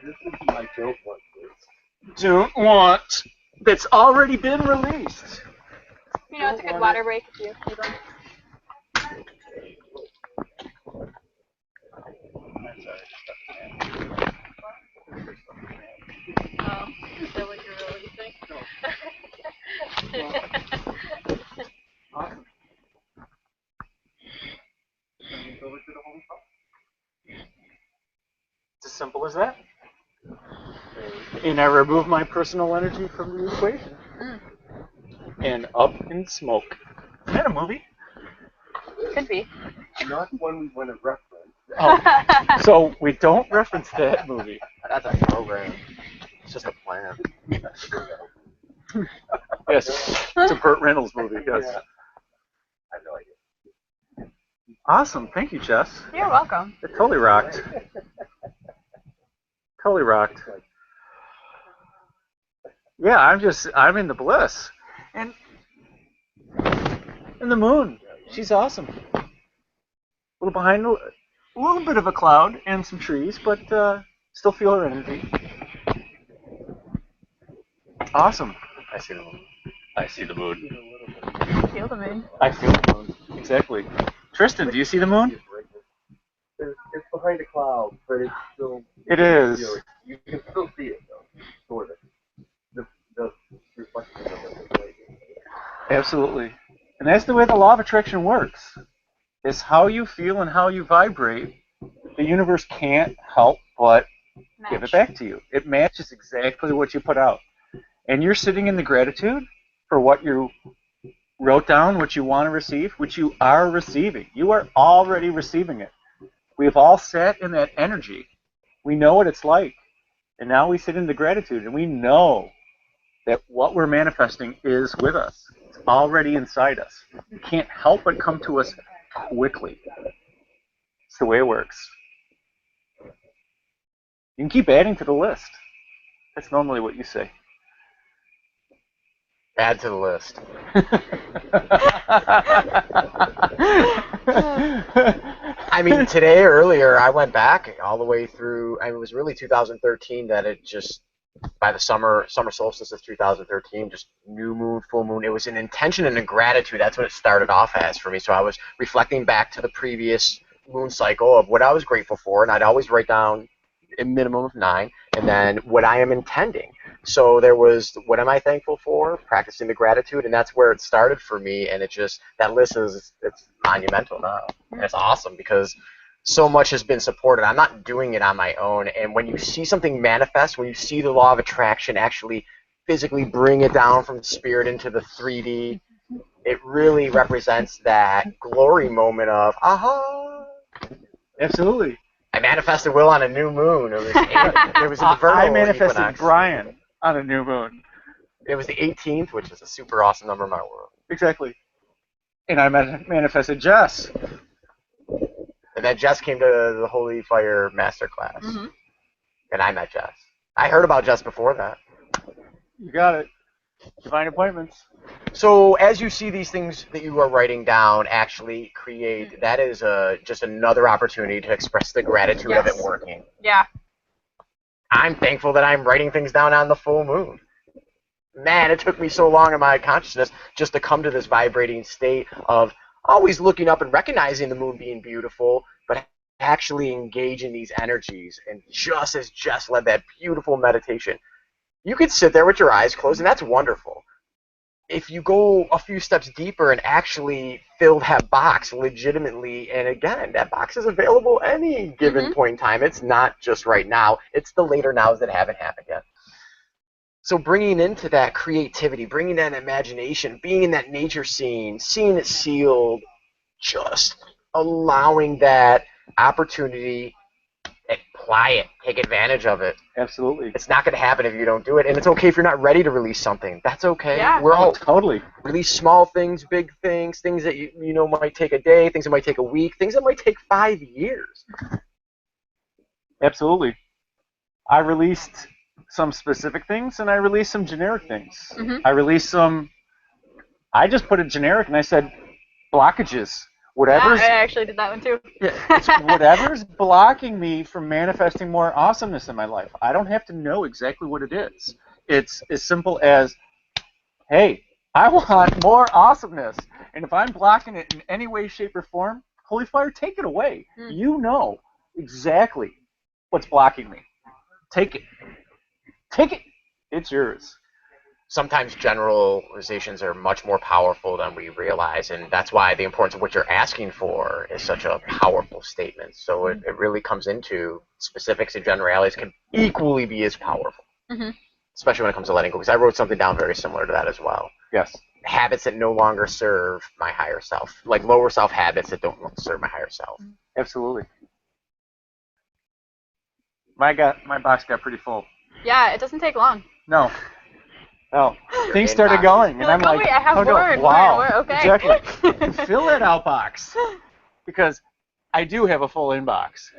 This is my don't want this. Don't want. That's already been released. You know, it's a good water break if you need one. Oh, is that what you're releasing? Awesome. It's as simple as that. And I remove my personal energy from the equation. And up in smoke. Is that a movie? Could be. Not one we want to reference. Oh, so we don't reference that movie. That's a program. It's just a plan. Yes, it's a Burt Reynolds movie. Yes. I have no idea. Awesome. Thank you, Jess. You're welcome. It totally rocked. Totally rocked. Yeah, I'm in the bliss. And the moon. She's awesome. A little behind, a little bit of a cloud and some trees, but still feel her energy. Awesome. I see the moon. I see the moon. Feel the moon. I feel the moon. Exactly. Tristan, do you see the moon? It's behind a cloud, but it's still. It is. You can still see it, though. Sort of. The reflection of it. Absolutely. And that's the way the law of attraction works. Is how you feel and how you vibrate. The universe can't help but give it back to you. It matches exactly what you put out. And you're sitting in the gratitude for what you wrote down, what you want to receive, which you are receiving. You are already receiving it. We have all sat in that energy. We know what it's like. And now we sit in the gratitude and we know that what we're manifesting is with us. It's already inside us. It can't help but come to us quickly. It's the way it works. You can keep adding to the list. That's normally what you say. Add to the list. I mean, today earlier, I went back all the way through. I mean, it was really 2013 that it just, by the summer solstice of 2013, just new moon, full moon. It was an intention and a gratitude. That's what it started off as for me. So I was reflecting back to the previous moon cycle of what I was grateful for, and I'd always write down a minimum of 9, and then what I am intending. So there was, what am I thankful for? Practicing the gratitude, and that's where it started for me. And it just, that list is, it's monumental now. And it's awesome because so much has been supported. I'm not doing it on my own. And when you see something manifest, when you see the law of attraction actually physically bring it down from spirit into the 3D, it really represents that glory moment of, aha. Absolutely. I manifested Will on a new moon. It was in the vernal I manifested equinox. Brian on a new moon. It was the 18th, which is a super awesome number in my world. Exactly. And I manifested Jess. And then Jess came to the Holy Fire Masterclass. And I met Jess. I heard about Jess before that. You got it. Divine appointments. So as you see these things that you are writing down actually create, that is just another opportunity to express the gratitude of it working. Yeah. I'm thankful that I'm writing things down on the full moon. Man, it took me so long in my consciousness just to come to this vibrating state of always looking up and recognizing the moon being beautiful, but actually engage in these energies. And just as Jess led that beautiful meditation, you could sit there with your eyes closed, and that's wonderful. If you go a few steps deeper and actually fill that box legitimately, and again, that box is available any given point in time. It's not just right now. It's the later nows that haven't happened yet. So bringing into that creativity, bringing that imagination, being in that nature scene, seeing it sealed, just allowing that opportunity, apply it, take advantage of it. Absolutely. It's not going to happen if you don't do it, and it's okay if you're not ready to release something. That's okay. Yeah. We're all Totally. release small things, big things, things that you know might take a day, things that might take a week, things that might take 5 years. Absolutely. I released some specific things, and I released some generic things. I released some. I just put it generic, and I said blockages. Whatever's I actually did that one too. it's whatever's blocking me from manifesting more awesomeness in my life. I don't have to know exactly what it is. It's as simple as, hey, I want more awesomeness. And if I'm blocking it in any way, shape, or form, Holy Fire, take it away. You know exactly what's blocking me. Take it. Take it. It's yours. Sometimes generalizations are much more powerful than we realize, and that's why the importance of what you're asking for is such a powerful statement. So it really comes into specifics and generalities can equally be as powerful, especially when it comes to letting go, because I wrote something down very similar to that as well. Yes. Habits that no longer serve my higher self, like lower self habits that don't serve my higher self. Absolutely. My box got pretty full. Yeah, it doesn't take long. No. Things started going, and You're I'm like, oh, like, wait, I have more, wow, more, okay. Exactly. Fill that outbox, because I do have a full inbox.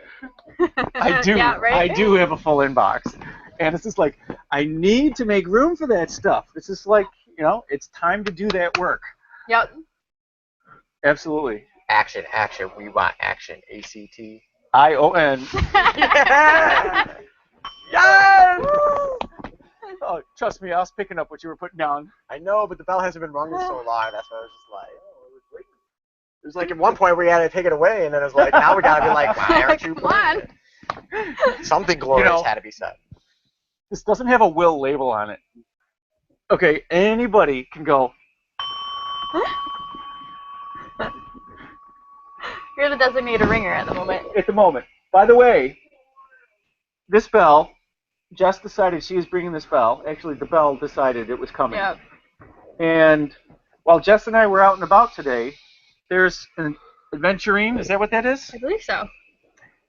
I do. Yeah, right? I do have a full inbox, and it's just like I need to make room for that stuff. It's just like, it's time to do that work. Yep. Absolutely. Action, action. We want action. ACT. ION. Yeah! Yes! Oh, trust me, I was picking up what you were putting down. I know, but the bell hasn't been rung in so long. That's why I was just like, it was like at one point we had to take it away, and then it was like, now we gotta be like, why aren't you playing it? Something glorious had to be said. This doesn't have a will label on it. Okay, anybody can go. You're the designated ringer at the moment. At the moment. By the way, this bell, Jess decided she was bringing this bell. Actually, the bell decided it was coming. Yep. And while Jess and I were out and about today, there's an adventurine. Is that what that is? I believe so.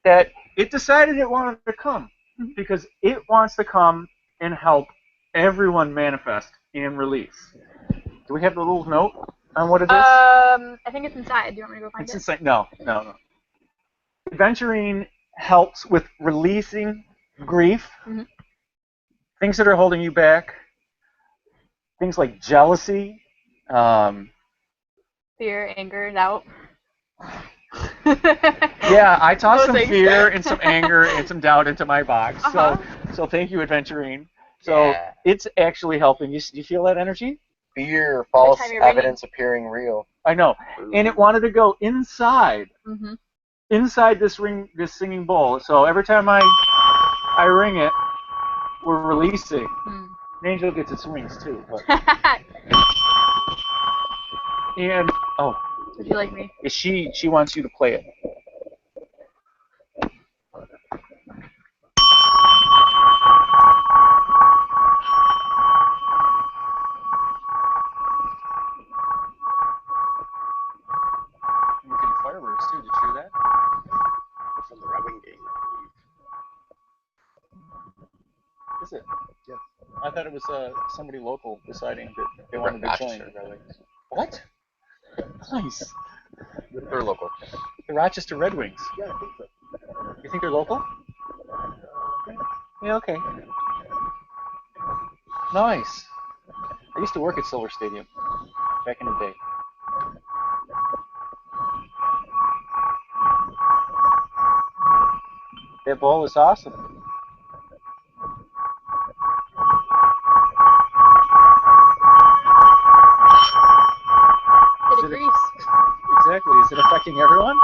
That it decided it wanted to come because it wants to come and help everyone manifest and release. Do we have the little note on what it is? I think it's inside. Do you want me to go find it? It's inside. No. Adventurine helps with releasing grief, things that are holding you back, things like jealousy, fear, anger, doubt. Yeah, I tossed some things. fear and some anger and some doubt into my box. So thank you, Adventurine. So it's actually helping. You feel that energy? Fear, false evidence appearing real. I know. And it wanted to go inside. Inside this singing bowl. So every time I ring it, we're releasing. An angel gets its rings too. But. And would you like me? She wants you to play it. We're getting fireworks too. Did you hear that? From the Red Wing game. Is it? Yeah. I thought it was somebody local deciding that they wanted to join. What? Nice. They're local. The Rochester Red Wings. Yeah, I think so. You think they're local? Yeah, okay. Nice. I used to work at Silver Stadium back in the day. That ball is awesome. Did it grease? Exactly. Is it affecting everyone?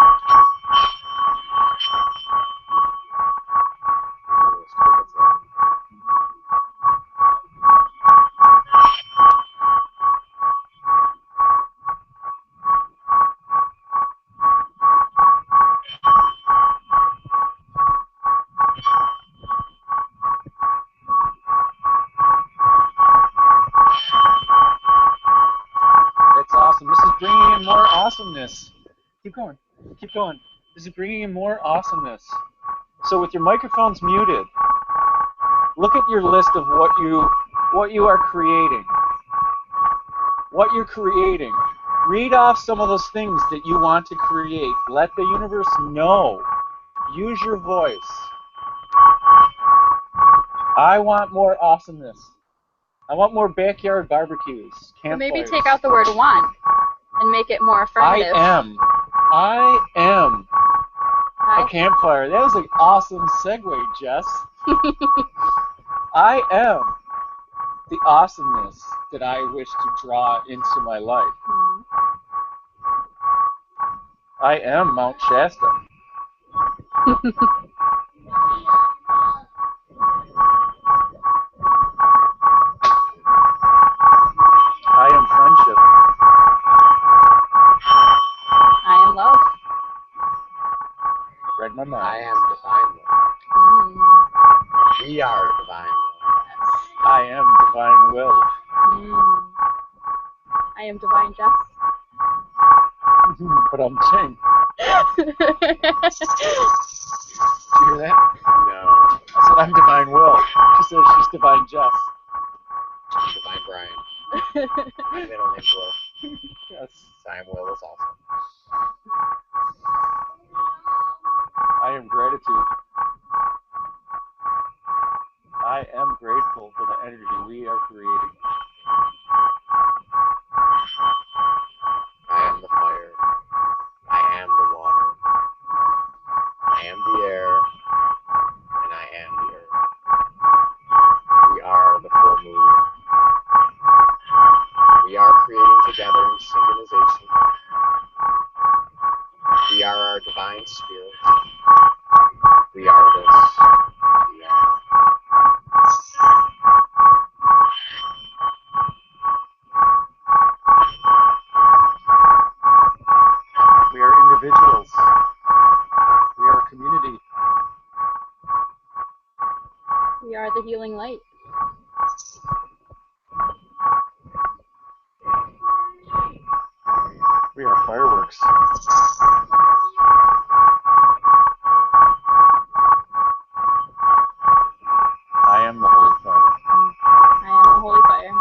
in more awesomeness. Keep going. Keep going. This is bringing in more awesomeness. So with your microphones muted, look at your list of what you are creating. What you're creating. Read off some of those things that you want to create. Let the universe know. Use your voice. I want more awesomeness. I want more backyard barbecues. So maybe Campfires. take out the word want and make it more affirmative. I am a campfire. That was an awesome segue, Jess. I am the awesomeness that I wish to draw into my life. I am Mount Shasta. I am friendship. I am love. Read my mind. I am divine love. We are divine love. I am divine will. I am divine Jess. But I'm Ching. Did you hear that? No. I said I'm divine will. She says she's divine Jess. Divine Brian. My middle name's Will. Yes. Time Will is awesome. I am gratitude. I am grateful for the energy we are creating. I am the fire. I am the water. I am the air. And I am the earth. We are the full moon. We are creating together in synchronization. We are our divine spirit. We are this. We are. We are individuals. We are a community. We are the healing light. We are fireworks. I am the holy fire. I am the holy fire.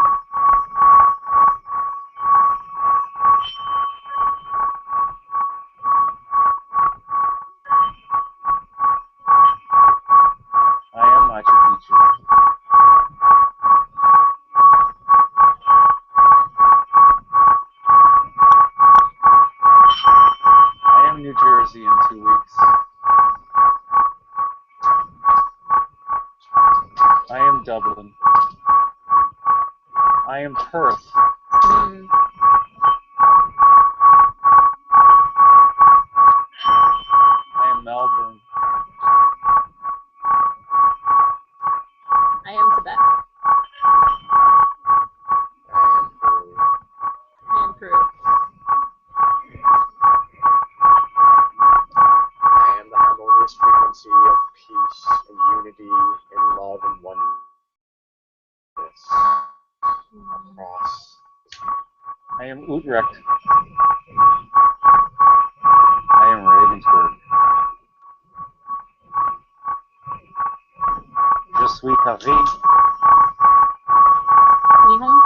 I am Machu Picchu. I am New Jersey in 2 weeks. I am Dublin. I am Perth. I am Melbourne. I am Tibet. I am Peru. I am Peru. I am the harmonious frequency of peace and unity and love and oneness across. I am Utrecht. I am Ravensburg. Je suis Paris. Nihon.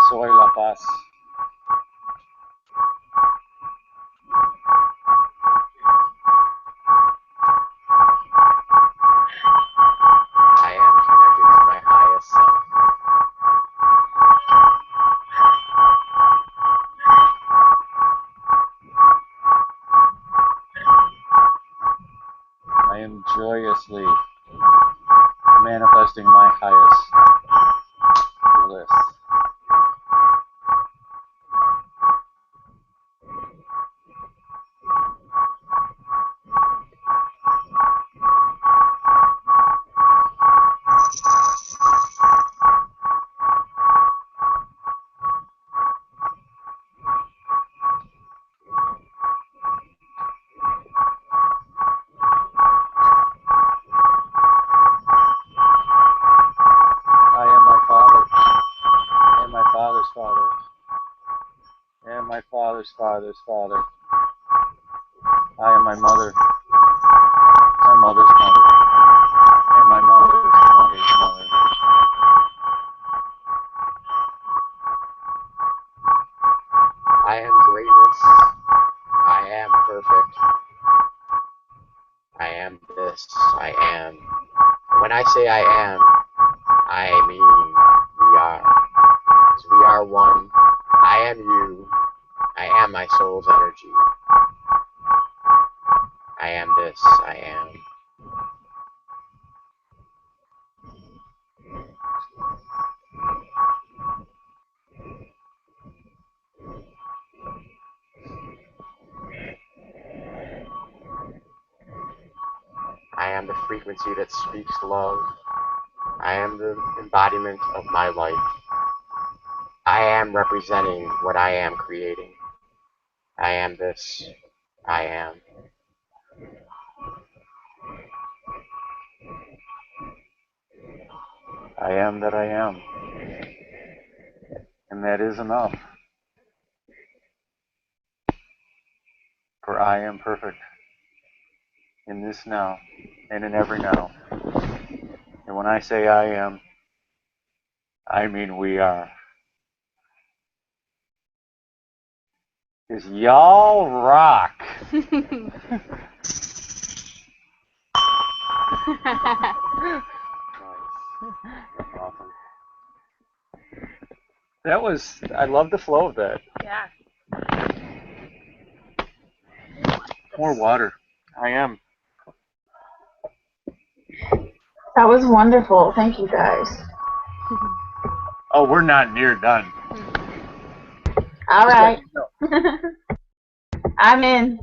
Soy La Paz. I am connected to my highest self. I am joyously manifesting my highest bliss. father, and my father's father's father. I am my mother, my mother's mother, and my mother's mother's mother. I am greatness. I am perfect. I am this. I am. When I say I am, I mean we are. 'Cause we are one. I am you. I am my soul's energy. I am this. I am. I am the frequency that speaks love. I am the embodiment of my life. I am representing what I am creating. I am this. I am. I am that I am. And that is enough. For I am perfect in this now and in every now. And when I say I am, I mean we are. 'Cause y'all rock. Awesome. That was, I love the flow of that. Yeah. More water. I am. That was wonderful. Thank you, guys. Oh, we're not near done. All Just right. let me know. I'm in.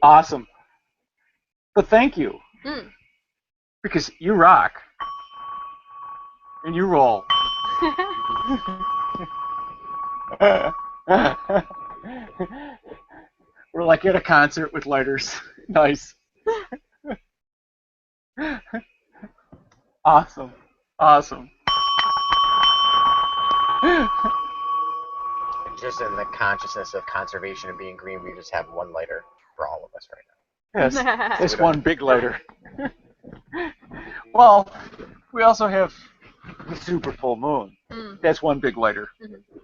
Awesome. But thank you. Mm. Because you rock. And you roll. We're like at a concert with lighters. Nice. Awesome. Awesome. Just in the consciousness of conservation and being green, we just have one lighter for all of us right now. Yes, it's one big lighter. Well, we also have the super full moon. That's one big lighter.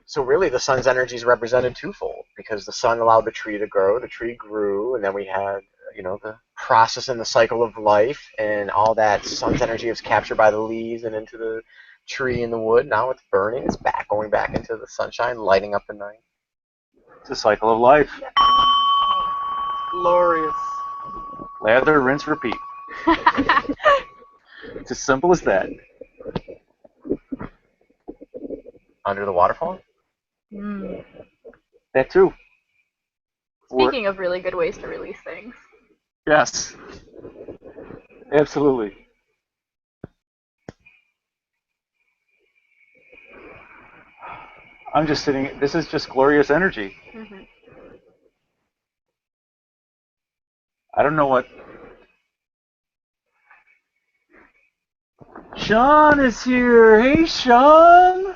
So really the sun's energy is represented twofold, because the sun allowed the tree to grow, the tree grew, and then we had, the process and the cycle of life, and all that sun's energy was captured by the leaves and into the tree and the wood. Now it's burning, it's going back into the sunshine, lighting up the night. It's a cycle of life. Glorious. Lather, rinse, repeat. It's as simple as that. Under the waterfall? Mm. That too. Speaking of really good ways to release things. Yes. Absolutely. I'm just sitting, this is just glorious energy. Mm-hmm. I don't know what. Sean is here. Hey, Sean.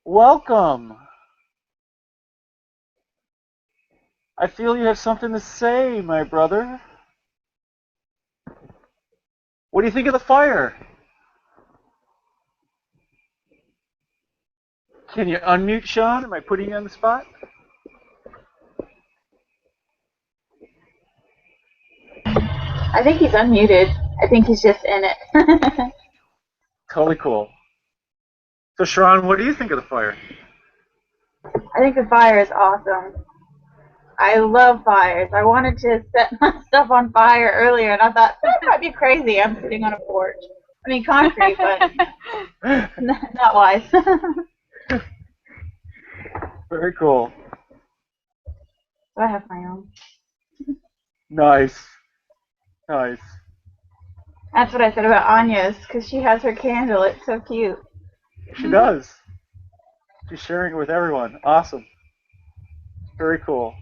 Welcome. I feel you have something to say, my brother. What do you think of the fire? Can you unmute Sean? Am I putting you on the spot? I think he's unmuted. I think he's just in it. Totally cool. So, Sean, what do you think of the fire? I think the fire is awesome. I love fires. I wanted to set my stuff on fire earlier, and I thought, that might be crazy. I'm sitting on a porch. I mean, concrete, but not wise. Very cool. So I have my own. Nice. Nice. That's what I said about Anya's, because she has her candle. It's so cute. She does. She's sharing it with everyone. Awesome. Very cool.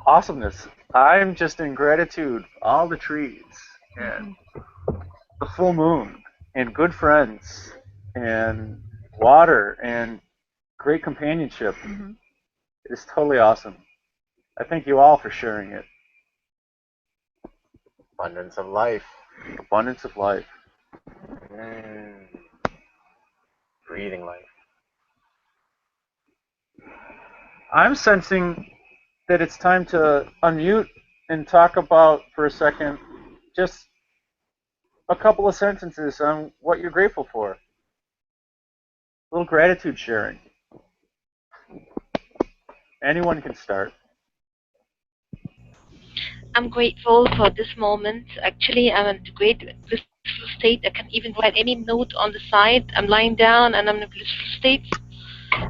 Awesomeness. I'm just in gratitude for all the trees and the full moon and good friends and water and great companionship. Mhm. It is totally awesome. I thank you all for sharing it. Abundance of life. Abundance of life. Mm. Breathing life. I'm sensing that it's time to unmute and talk about, for a second, just a couple of sentences on what you're grateful for. A little gratitude sharing. Anyone can start. I'm grateful for this moment. Actually, I'm in a great blissful state. I can even write any note on the side. I'm lying down and I'm in a blissful state.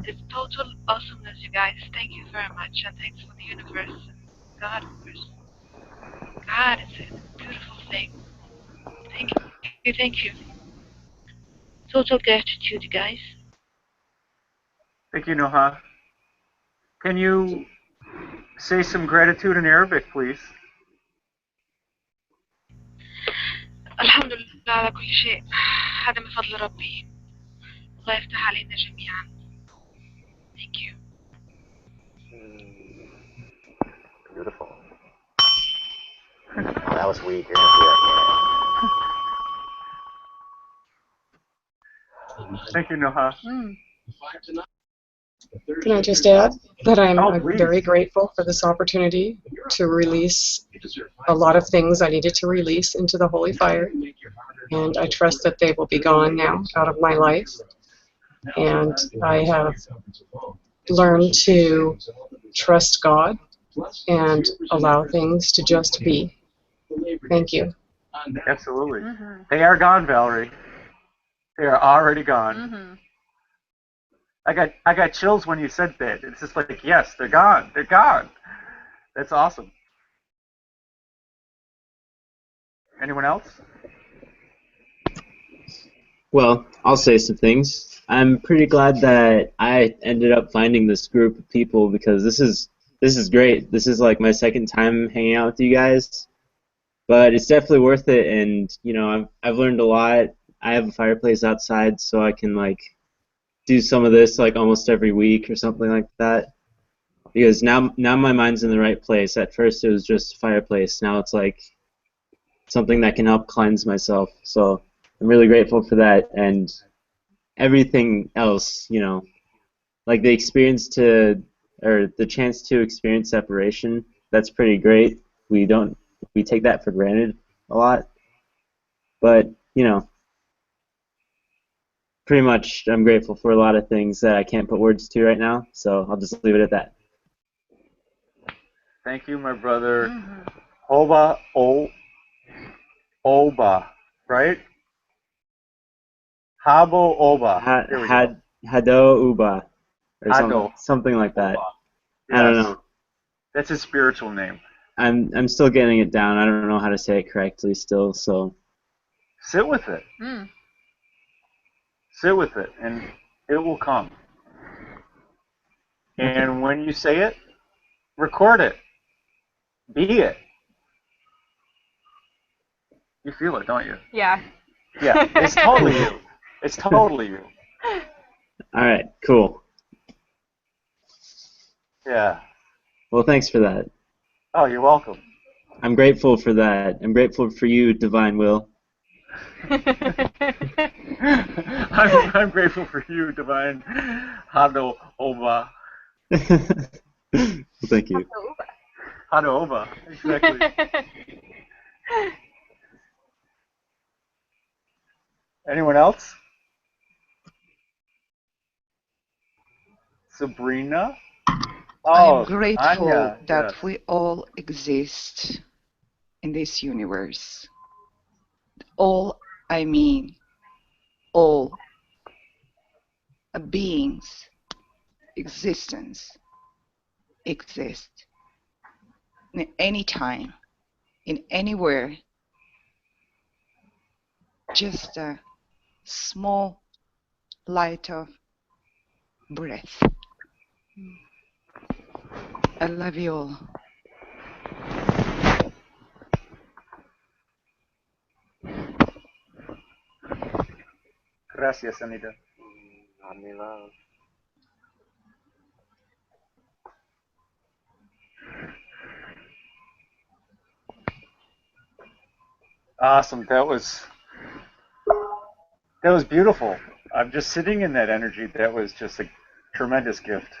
It's total awesomeness, you guys. Thank you very much, and thanks for the universe and God, of course. God, it's a beautiful thing. Thank you. Total gratitude, you guys. Thank you, Noha. Can you say some gratitude in Arabic, please? الحمد لله على كل شيء. هذا من فضل ربي. الله يفتح علينا جميعا. Thank you. Beautiful. Oh, that was weak. You're gonna do that Thank you, Noha. Can I just add that I'm please. very grateful for this opportunity to release a lot of things I needed to release into the holy fire. And I trust that they will be gone now out of my life. And I have learned to trust God and allow things to just be. Thank you. Absolutely. They are gone, Valerie. They are already gone. Mhm. I got chills when you said that. It's just like, yes, they're gone. They're gone. That's awesome. Anyone else? Well, I'll say some things. I'm pretty glad that I ended up finding this group of people because this is great. This is like my second time hanging out with you guys, but it's definitely worth it. And you know, I've learned a lot. I have a fireplace outside, so I can like do some of this like almost every week or something like that. Because now my mind's in the right place. At first it was just a fireplace. Now it's like something that can help cleanse myself. So I'm really grateful for that, and everything else, you know, like the chance to experience separation. That's pretty great. We take that for granted a lot, but you know, pretty much I'm grateful for a lot of things that I can't put words to right now. So I'll just leave it at that. Thank you, my brother. Oba, right? Habo Oba. There we go. Hado Uba, or Hado. something like that. Oba. I don't Yes. know. That's his spiritual name. I'm still getting it down. I don't know how to say it correctly still, so Sit with it. Sit with it, and it will come. And when you say it, record it. Be it. You feel it, don't you? Yeah. Yeah, it's totally you. It's totally you. all right, cool. Yeah. Well, thanks for that. Oh, you're welcome. I'm grateful for that. I'm grateful for you, Divine Will. I'm grateful for you, Divine Hado Oba. Thank you. Hado Oba, exactly. Anyone else? Sabrina? Oh, I'm grateful Anya, that yes. we all exist in this universe. All, I mean, all beings, existence, exist in any time, in anywhere. Just a small light of breath. I love you all. Gracias, Anita. Omni love. Awesome. That was beautiful. I'm just sitting in that energy. That was just a tremendous gift.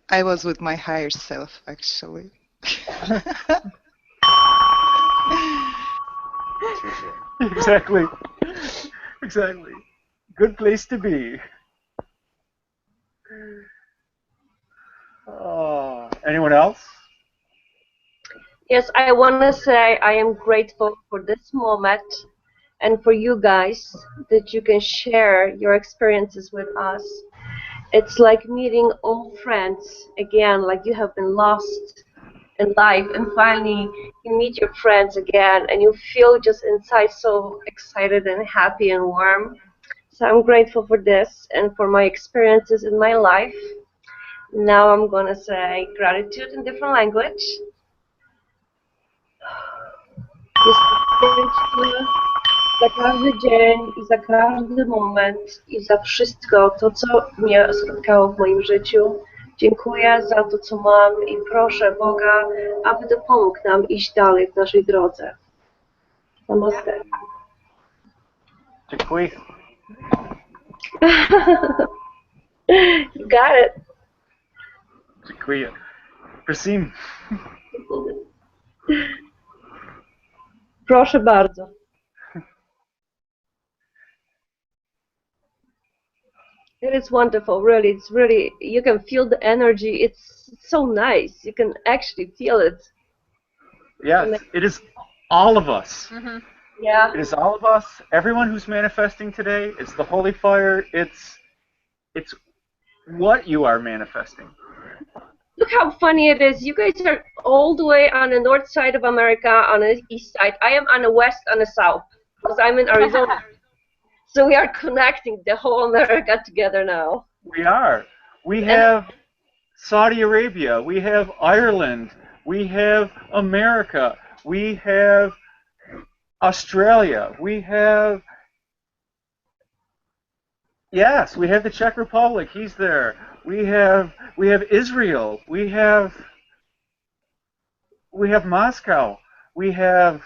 I was with my higher self, actually. Exactly. Exactly. Good place to be. Anyone else? Yes, I want to say I am grateful for this moment and for you guys that you can share your experiences with us. It's like meeting old friends again, like you have been lost in life, and finally you meet your friends again, and you feel just inside so excited and happy and warm. So I'm grateful for this and for my experiences in my life. Now I'm gonna say gratitude in different language. Jestem wdzięczna za każdy dzień i za każdy moment i za wszystko to, co mnie spotkało w moim życiu. Dziękuję za to, co mam i proszę Boga, aby dopomógł nam iść dalej w naszej drodze. Namaste. Dziękuję. You got it. Dziękuję. Prosím. Proszę bardzo. It is wonderful, really. It's really, you can feel the energy. It's so nice. You can actually feel it. Yes, it is all of us. Mm-hmm. Yeah. It is all of us. Everyone who's manifesting today. It's the holy fire. It's what you are manifesting. Look how funny it is. You guys are all the way on the north side of America, on the east side. I am on the west, on the south, because I'm in Arizona. So we are connecting the whole America together now. We are. We have Saudi Arabia. We have Ireland. We have America. We have Australia. We have... Yes, we have the Czech Republic. He's there. We have Israel. We have Moscow. We have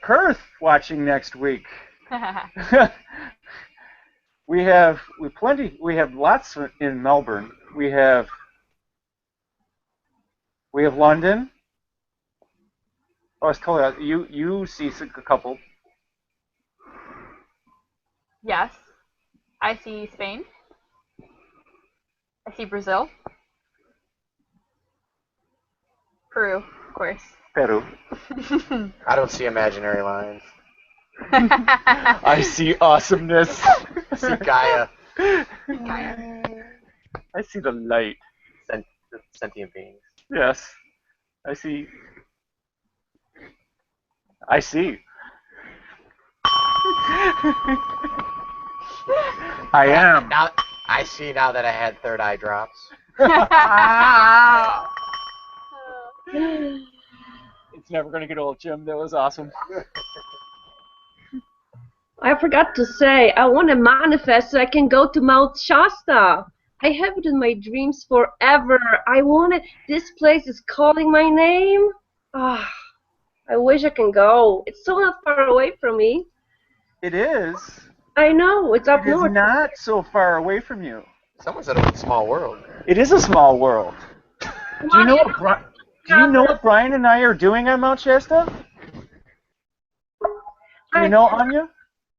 Perth watching next week. we have lots in Melbourne. We have London. Oh, I was told you see a couple. Yes. I see Spain. I see Brazil. Peru, of course. Peru. I don't see imaginary lines. I see awesomeness. I see Gaia. I see the light. Sentient beings. Yes. I see. I am. Now I see now that I had third eye drops. It's never going to get old, Jim. That was awesome. I forgot to say, I want to manifest so I can go to Mount Shasta. I have it in my dreams forever. I want it. This place is calling my name. Ah, I wish I can go. It's so not far away from me. It is. I know. It's up north. It is not so far away from you. Someone said it was a small world. It is a small world. Do you know what Brian and I are doing on Mount Shasta? Do you know, Anya?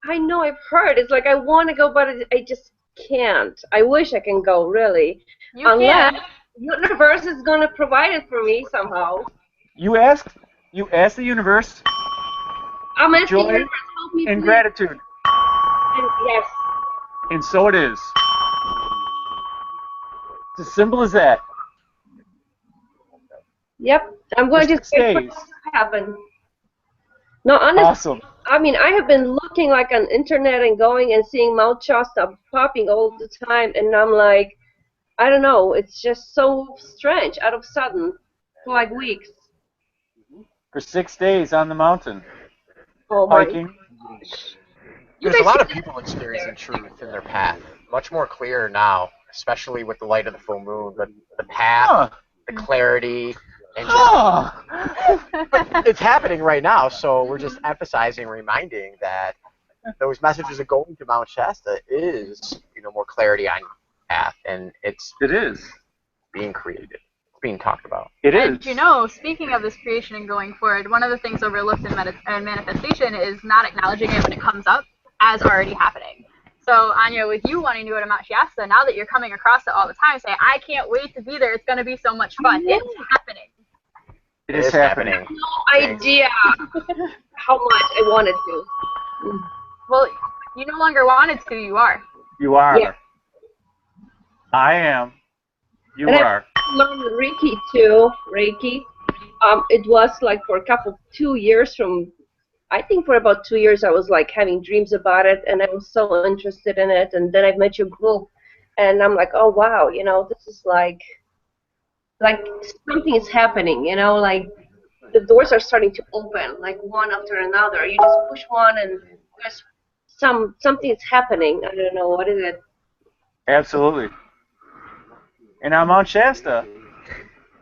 I know, I've heard. It's like I want to go, but I just can't. I wish I can go, really. Unless the universe is going to provide it for me somehow. You ask the universe. I'm asking joy the universe, help me, and please. gratitude. And yes. And so it is. It's as simple as that. Yep. I'm going to just wait for it to happen. No, honestly, awesome. I mean, I have been looking like on internet and going and seeing Mount Shasta popping all the time, and I'm like, I don't know, it's just so strange, out of sudden, for like weeks. For 6 days on the mountain. Oh my. Hiking, There's a lot of people experiencing truth in their path, much more clear now, especially with the light of the full moon. But the path, the clarity, and just it's happening right now. So we're just emphasizing, reminding that those messages are going to Mount Shasta is, more clarity on your path, and it is being created. It's being talked about. It is. And speaking of this creation and going forward, one of the things overlooked in manifestation is not acknowledging it when it comes up as already happening. So, Anya, with you wanting to go to Mount Shasta, now that you're coming across it all the time, say, I can't wait to be there. It's going to be so much fun. It's happening. It is happening. No idea how much I wanted to. Well, you no longer wanted to. You are. You are. Yeah. I am. You and are. I learned Reiki too. Reiki. It was like for 2 years I think for about 2 years I was like having dreams about it, and I was so interested in it. And then I met your group, and I'm like, oh wow, this is like something is happening, like the doors are starting to open, like one after another. You just push one, and there's something is happening. I don't know what is it. Absolutely. And on Mount Shasta,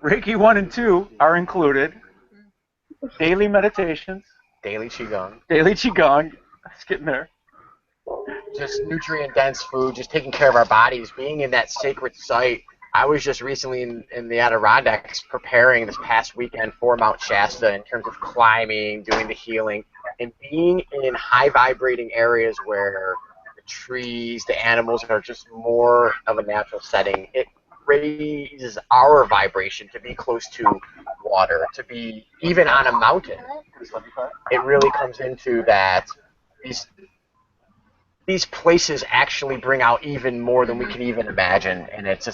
Reiki 1 and 2 are included. Daily meditations. Daily Qigong. Daily Qigong. It's getting there. Just nutrient-dense food, just taking care of our bodies, being in that sacred site. I was just recently in the Adirondacks preparing this past weekend for Mount Shasta in terms of climbing, doing the healing, and being in high-vibrating areas where the trees, the animals are just more of a natural setting. It raises our vibration to be close to water, to be even on a mountain. It really comes into that these places actually bring out even more than we can even imagine, and it's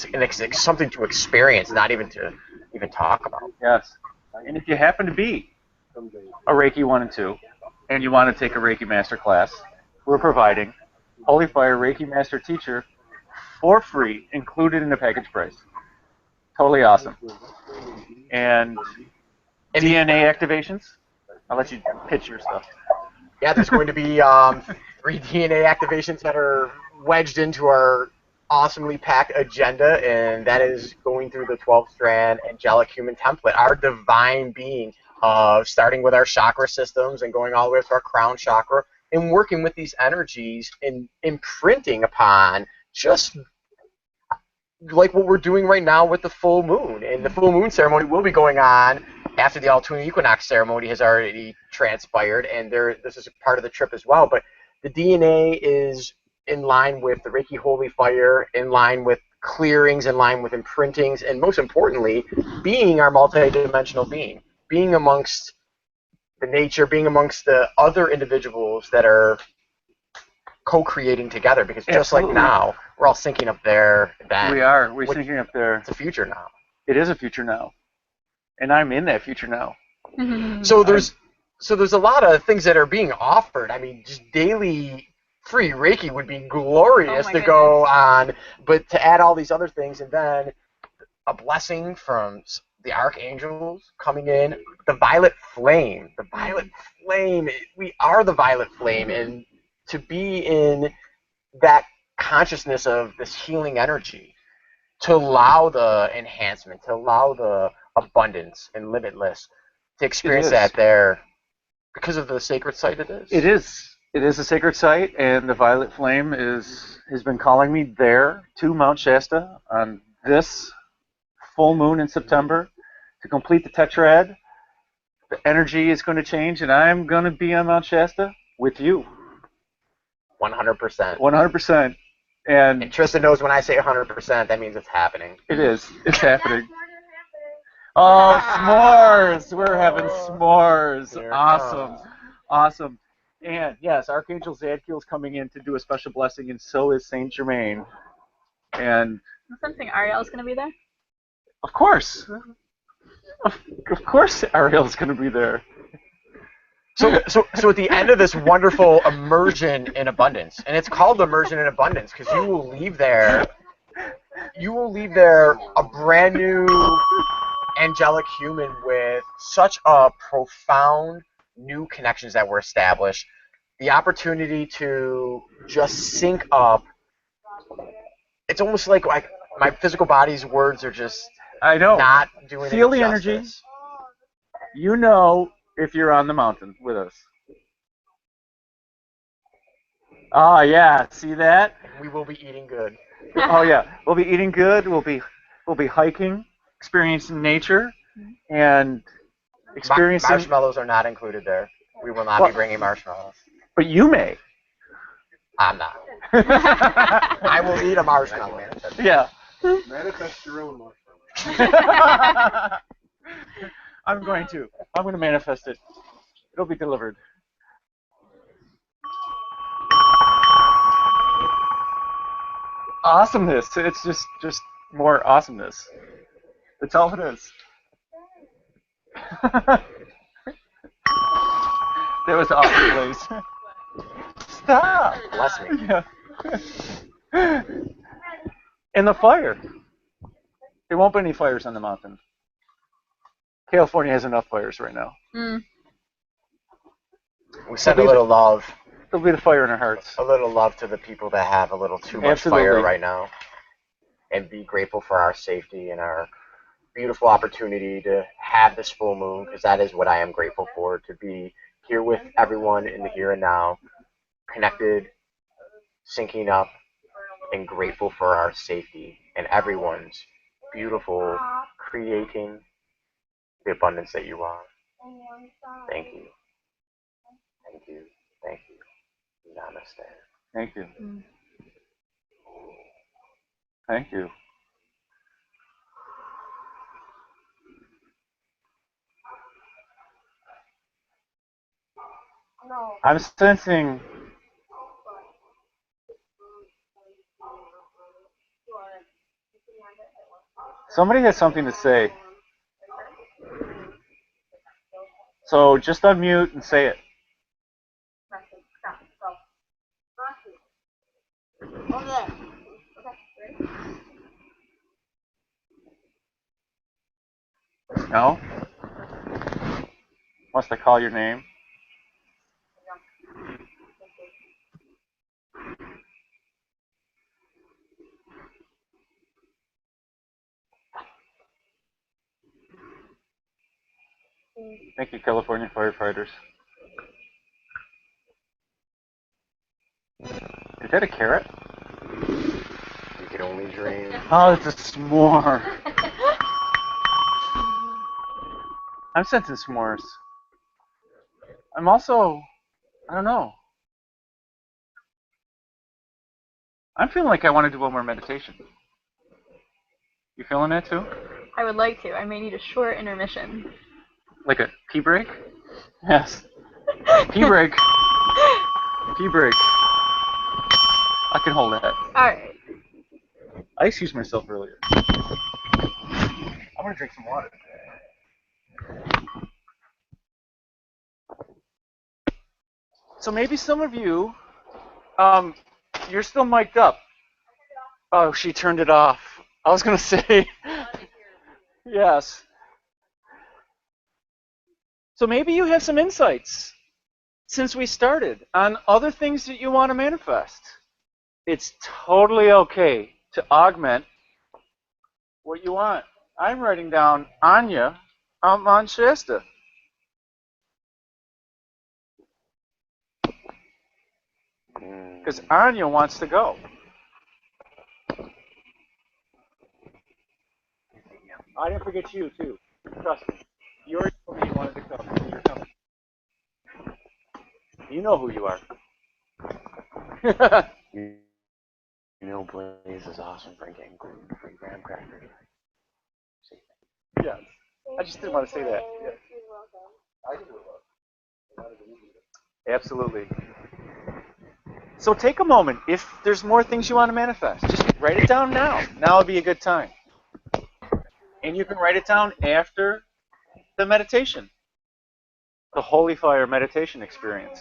something to experience, not even to even talk about. Yes. And if you happen to be a Reiki 1 and 2, and you want to take a Reiki Master class, we're providing Holy Fire Reiki Master Teacher for free, included in the package price. Totally awesome. And DNA activations? I'll let you pitch your stuff. Yeah, there's going to be 3 DNA activations that are wedged into our awesomely packed agenda, and that is going through the 12-strand angelic human template, our divine being, starting with our chakra systems and going all the way up to our crown chakra, and working with these energies and imprinting upon just like what we're doing right now with the full moon. And the full moon ceremony will be going on after the autumnal equinox ceremony has already transpired, and this is a part of the trip as well. But the DNA is in line with the Reiki Holy Fire, in line with clearings, in line with imprintings, and most importantly, being our multidimensional being amongst the nature, being amongst the other individuals that are co-creating together, because just Absolutely. like now, we're all syncing up there. We are. We're syncing up there. It's a future now. It is a future now. And I'm in that future now. So there's a lot of things that are being offered. I mean, just daily free Reiki would be glorious to go on, but to add all these other things, and then a blessing from the Archangels coming in, the violet flame. The violet flame, we are the violet flame, and to be in that consciousness of this healing energy, to allow the enhancement, to allow the abundance and limitless, to experience that there, because of the sacred site it is. It is. It is a sacred site, and the violet flame has been calling me there to Mount Shasta on this full moon in September to complete the tetrad. The energy is going to change, and I'm going to be on Mount Shasta with you. 100%. 100%. And Tristan knows when I say 100%, that means it's happening. It is. It's happening. Oh, s'mores! We're having s'mores. Awesome. Awesome. And yes, Archangel Zadkiel's coming in to do a special blessing, and so is Saint Germain. And I'm sensing Ariel's going to be there. of course. Of course Ariel's going to be there. So at the end of this wonderful immersion in abundance, and it's called immersion in abundance because you will leave there a brand new angelic human with such a profound new connections that were established. the opportunity to just sync up. It's almost like my physical body's words are just I know. not doing Feel it the justice. energy. You know if you're on the mountain with us. Oh yeah, see that? We will be eating good. Oh yeah, we'll be eating good. We'll be hiking, experiencing nature, and experiencing. Marshmallows are not included there. We will not be bringing marshmallows. But you may. I'm not. I will eat a marshmallow. Yeah. Manifest your own marshmallow. I'm going to manifest it. It'll be delivered. Awesomeness. It's just more awesomeness. That's all it is. That was awesome, please. Stop. Bless me. Yeah. And the fire. There won't be any fires on the mountain. California has enough fires right now. Mm. We send a little love. There'll be the fire in our hearts. A little love to the people that have a little too much Absolutely. fire right now. And be grateful for our safety and our beautiful opportunity to have this full moon, because that is what I am grateful for, to be here with everyone in the here and now, connected, syncing up, and grateful for our safety and everyone's beautiful creating the abundance that you are. Thank you. Thank you. Thank you. Namaste. Thank you. Thank you. I'm sensing somebody has something to say. So just unmute and say it. No? Wants to call your name? Thank you, California firefighters. Is that a carrot? You can only dream. Oh, it's a s'more. I'm sensing s'mores. I'm also, I don't know. I'm feeling like I want to do one more meditation. You feeling that too? I would like to. I may need a short intermission. Like a pee break? Yes. Pee break. Pee break. I can hold that. Alright. I excused myself earlier. I'm going to drink some water. So maybe some of you, you're still mic'd up. Oh, she turned it off. I was going to say, yes. So maybe you have some insights since we started on other things that you want to manifest. It's totally okay to augment what you want. I'm writing down Anya out Mount Shasta. Because Anya wants to go. I didn't forget you, too. Trust me. You already told me you wanted to come. So you're coming. You know who you are. You know Blaze is awesome for getting gluten-free graham crackers. Yes. I just didn't want to say that. Yes. I can do it. Absolutely. So take a moment. If there's more things you want to manifest, just write it down now. Now would be a good time. And you can write it down after the meditation, the Holy Fire meditation experience.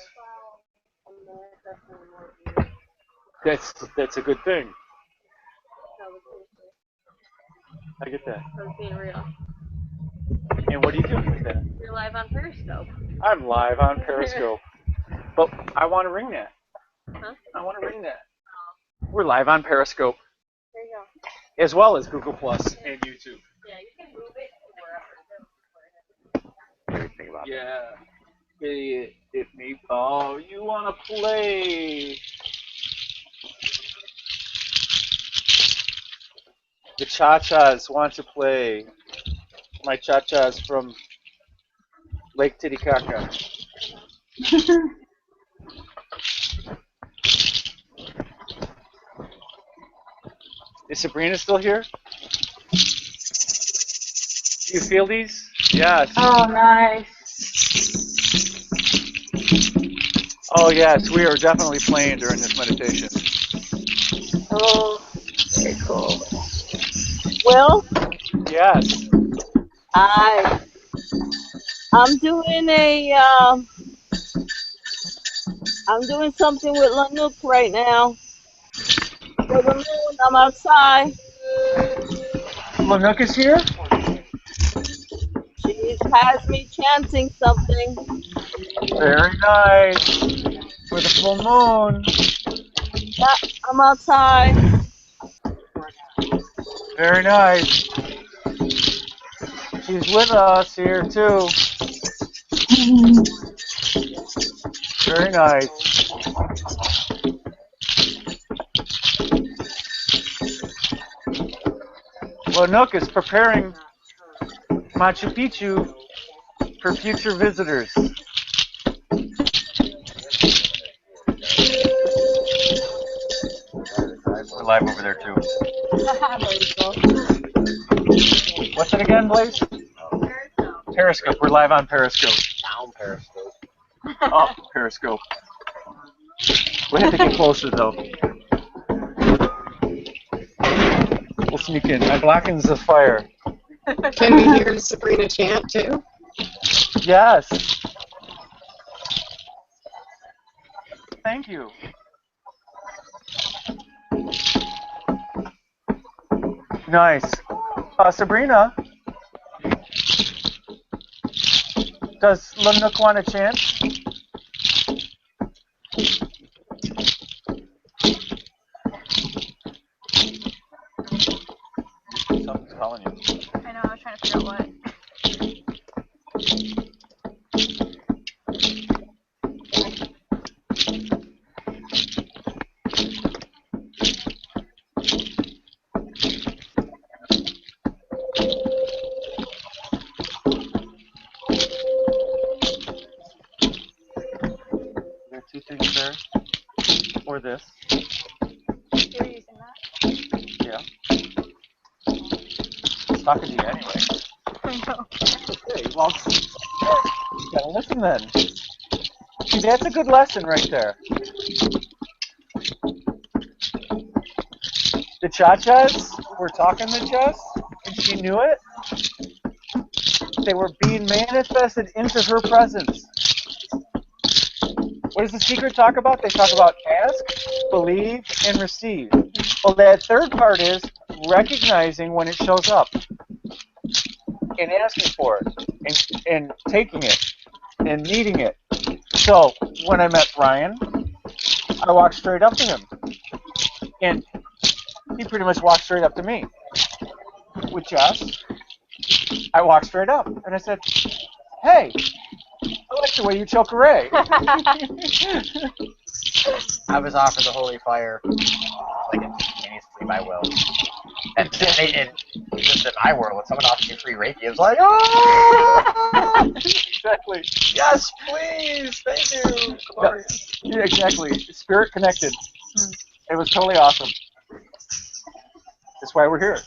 That's a good thing. I get that. I was being real. And what are you doing with that? You're live on Periscope. I'm live on Periscope. But I want to ring that. Huh? I want to ring that. We're live on Periscope, There you go. as well as Google Plus and YouTube. Yeah, you can move it What do you think about Yeah. It me. Oh, you want to play? The Cha-Chas want to play. My Cha-Chas from Lake Titicaca. Is Sabrina still here? Do you feel these? Yes. Oh, nice. Oh, yes. We are definitely playing during this meditation. Oh, very cool. Well, Yes. I'm doing I'm doing something with Lanook right now. For the moon, I'm outside. Lanook is here? She has me chanting something. Very nice. For the full moon. Yeah, I'm outside. Very nice. She's with us here too. Very nice. Lanook is preparing Machu Picchu for future visitors. We're live over there too. What's it again, Blaze? Periscope. We're live on Periscope. Down Periscope. Up Periscope. We have to get closer though. We'll sneak in. My blocking's the fire. Can we hear Sabrina chant too? Yes. Thank you. Nice. Sabrina, does Lanook want to chant? Something's calling you. I know, I was trying to figure out what. There are two things there. Or this. You're using that? Yeah. He's talking to you anyway. I know. Okay, well, you gotta listen then. See, that's a good lesson right there. The Cha-Chas were talking to Jess, and she knew it. They were being manifested into her presence. What does the secret talk about? They talk about ask, believe, and receive. Well, that third part is recognizing when it shows up and asking for it and taking it and needing it. So when I met Ryan, I walked straight up to him. And he pretty much walked straight up to me. With Jess, I walked straight up and I said, "Hey, I like the way you choke a ray." I was offered the holy fire like instantaneously by will. And just in my world, when someone offers you free Reiki, it was like, oh! Exactly. Yes, please, thank you. Yeah, exactly. Spirit connected. It was totally awesome. That's why we're here.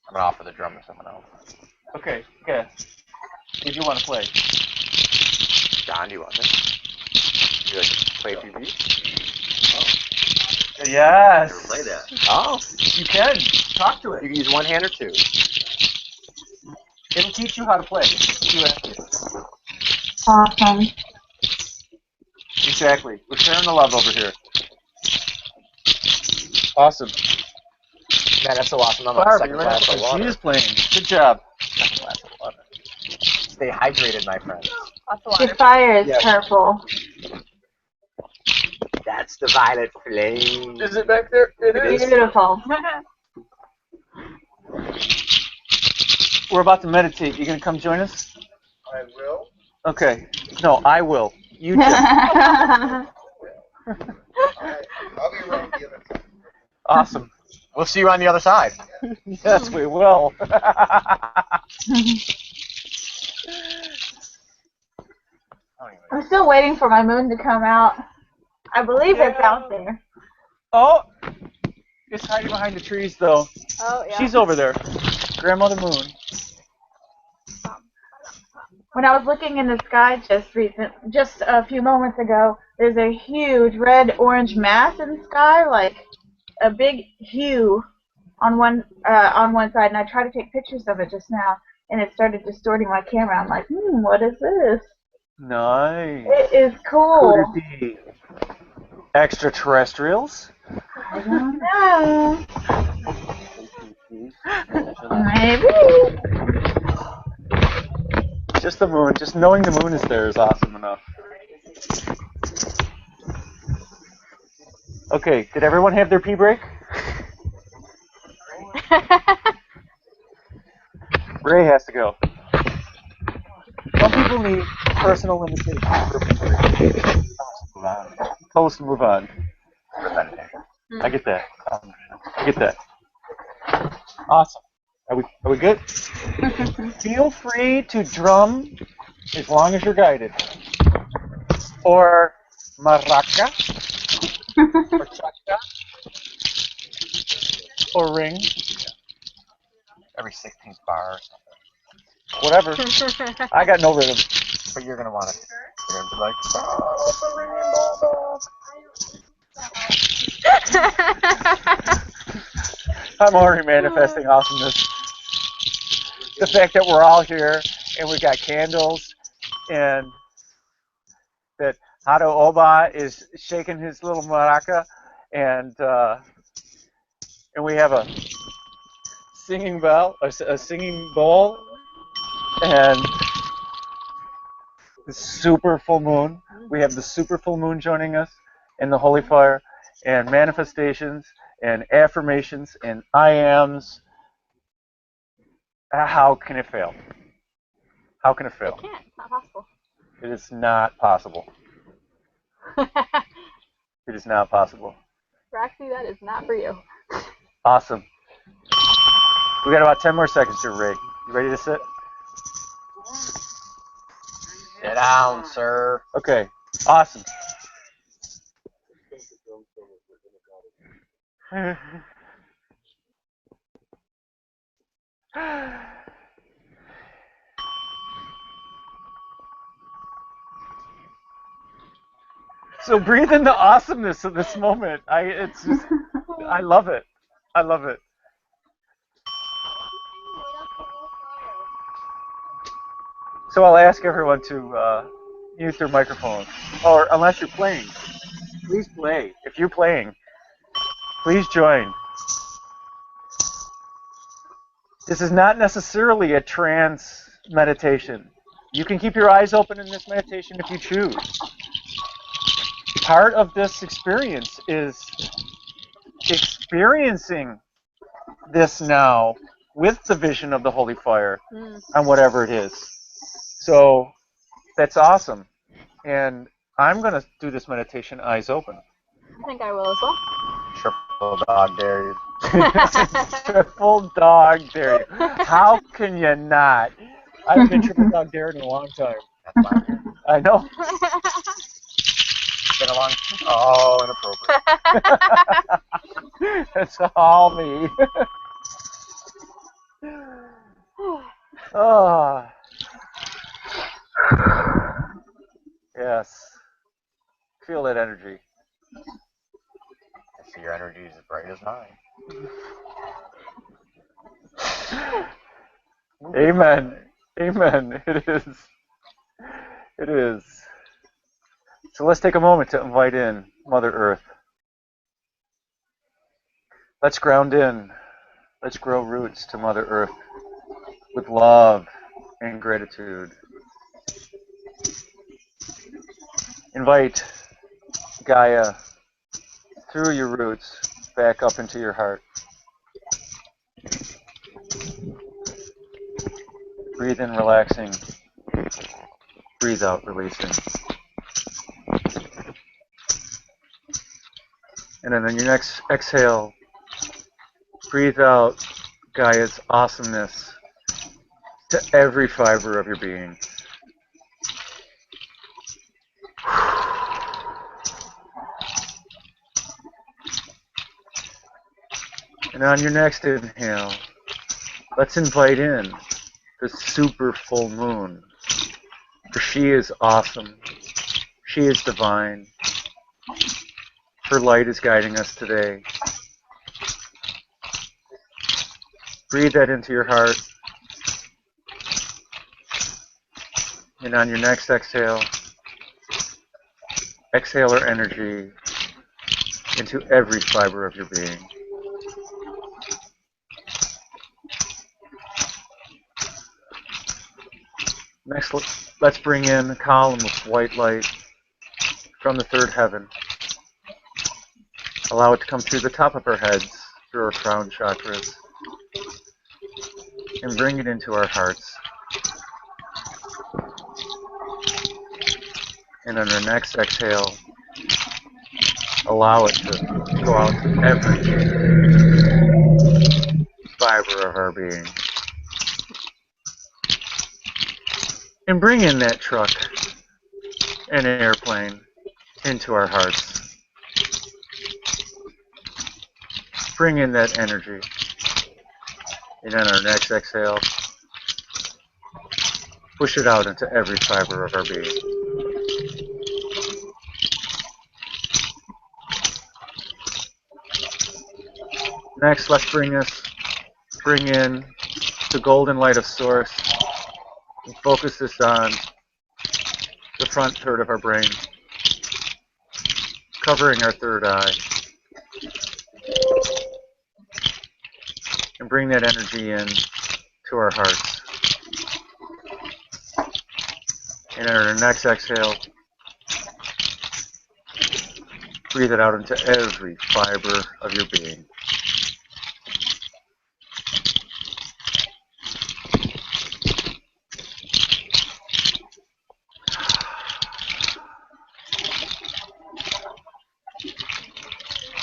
I'm gonna offer the drum to someone else. Okay, yeah. If you want to play. John, do you want this? You like to play a few beats? Yes. Never play that. Oh. You can. Talk to it. You can use one hand or two. It'll teach you how to play. Do it. Awesome. Exactly. We're sharing the love over here. Awesome. Man, that's so awesome. I'm on the Barbie, second glass of water. she is playing. Good job. Second glass of water. Stay hydrated, my friends. Lots of water. The fire is Yes. purple. That's the violet flame. Is it back there? It is. Beautiful. We're about to meditate. You gonna come join us? I will. Okay. No, I will. You just. I'll be around the other side. Awesome. We'll see you on the other side. Yes, we will. I'm still waiting for my moon to come out. I believe it's out there. Oh, it's hiding behind the trees, though. Oh, yeah. She's over there. Grandmother Moon. When I was looking in the sky just a few moments ago, there's a huge red-orange mass in the sky, like a big hue on one side, and I tried to take pictures of it just now, and it started distorting my camera. I'm like, what is this? Nice. It is cool. Could it be extraterrestrials? I don't know. Maybe. Just the moon. Just knowing the moon is there is awesome enough. Okay, did everyone have their pee break? Ray has to go. Some people need personal limitations for a pee break. Tell us to move on. I get that. I get that. Awesome. Are we good? Feel free to drum as long as you're guided. Or maraca. Or cha-cha. Or ring. Every 16th bar or something. Whatever. I got no rhythm. But you're going to want it. You're going to be like, I'm already manifesting awesomeness. The fact that we're all here and we got candles and that Hato Oba is shaking his little maraca and we have a singing bell, a singing bowl, and the super full moon. We have the super full moon joining us in the holy fire, and manifestations and affirmations and I ams. How can it fail? How can it fail? It can't. It's not possible. It is not possible. It is not possible. Roxy, that is not for you. Awesome. We got about 10 more seconds here, Ray. You ready to sit? sit down, sir. Okay. Awesome. So breathe in the awesomeness of this moment. I love it. I love it. So I'll ask everyone to mute their microphones, or unless you're playing, please play. If you're playing, please join. This is not necessarily a trance meditation. You can keep your eyes open in this meditation if you choose. Part of this experience is experiencing this now with the vision of the holy fire on whatever it is. So that's awesome. And I'm going to do this meditation eyes open. I think I will as well. Triple dog dare you. Triple dog dare you. How can you not? I haven't been triple dog dared in a long time. That's fine. I know. Been a long. Oh, inappropriate. It's all me. Oh. Yes. Feel that energy. I see your energy is as bright as mine. Amen. Amen. It is. It is. So let's take a moment to invite in Mother Earth. Let's ground in. Let's grow roots to Mother Earth with love and gratitude. Invite Gaia through your roots back up into your heart. Breathe in, relaxing. Breathe out, releasing. And then on your next exhale, breathe out Gaia's awesomeness to every fiber of your being. And on your next inhale, let's invite in the super full moon. For she is awesome. She is divine. Her light is guiding us today. Breathe that into your heart. And on your next exhale, exhale her energy into every fiber of your being. Next, let's bring in a column of white light from the third heaven. Allow it to come through the top of our heads, through our crown chakras, and bring it into our hearts. And on our next exhale, allow it to go out to every fiber of our being. And bring in that truck and airplane into our hearts. Bring in that energy. And on our next exhale, push it out into every fiber of our being. Next, let's bring in the golden light of Source and focus this on the front third of our brain, covering our third eye. And bring that energy in to our hearts. And on our next exhale, breathe it out into every fiber of your being.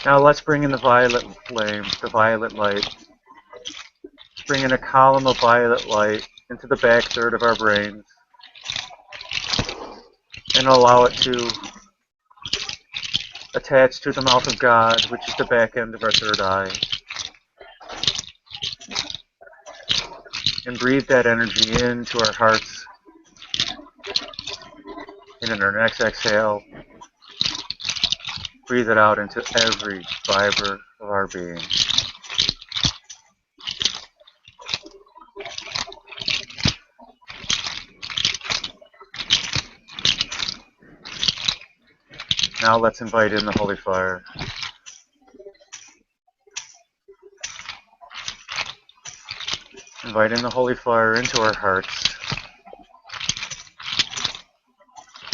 Now let's bring in the violet flame, the violet light. Bring in a column of violet light into the back third of our brains and allow it to attach to the mouth of God, which is the back end of our third eye. And breathe that energy into our hearts. And in our next exhale, breathe it out into every fiber of our being. Now let's invite in the holy fire. Invite in the holy fire into our hearts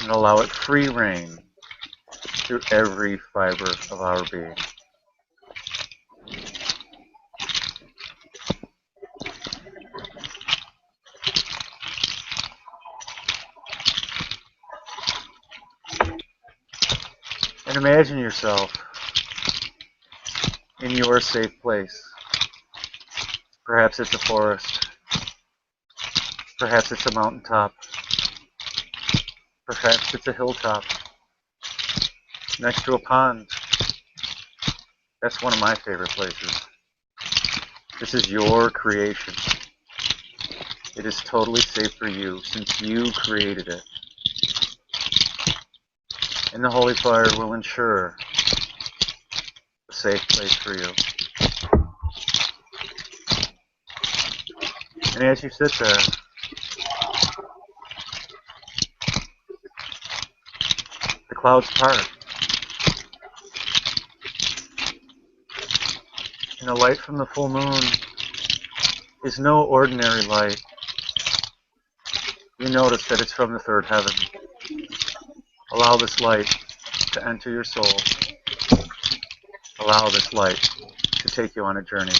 and allow it free reign through every fiber of our being. And imagine yourself in your safe place. Perhaps it's a forest. Perhaps it's a mountaintop. Perhaps it's a hilltop next to a pond. That's one of my favorite places. This is your creation. It is totally safe for you since you created it. And the holy fire will ensure a safe place for you. And as you sit there, the clouds part. And the light from the full moon is no ordinary light. You notice that it's from the third heaven. Allow this light to enter your soul. Allow this light to take you on a journey.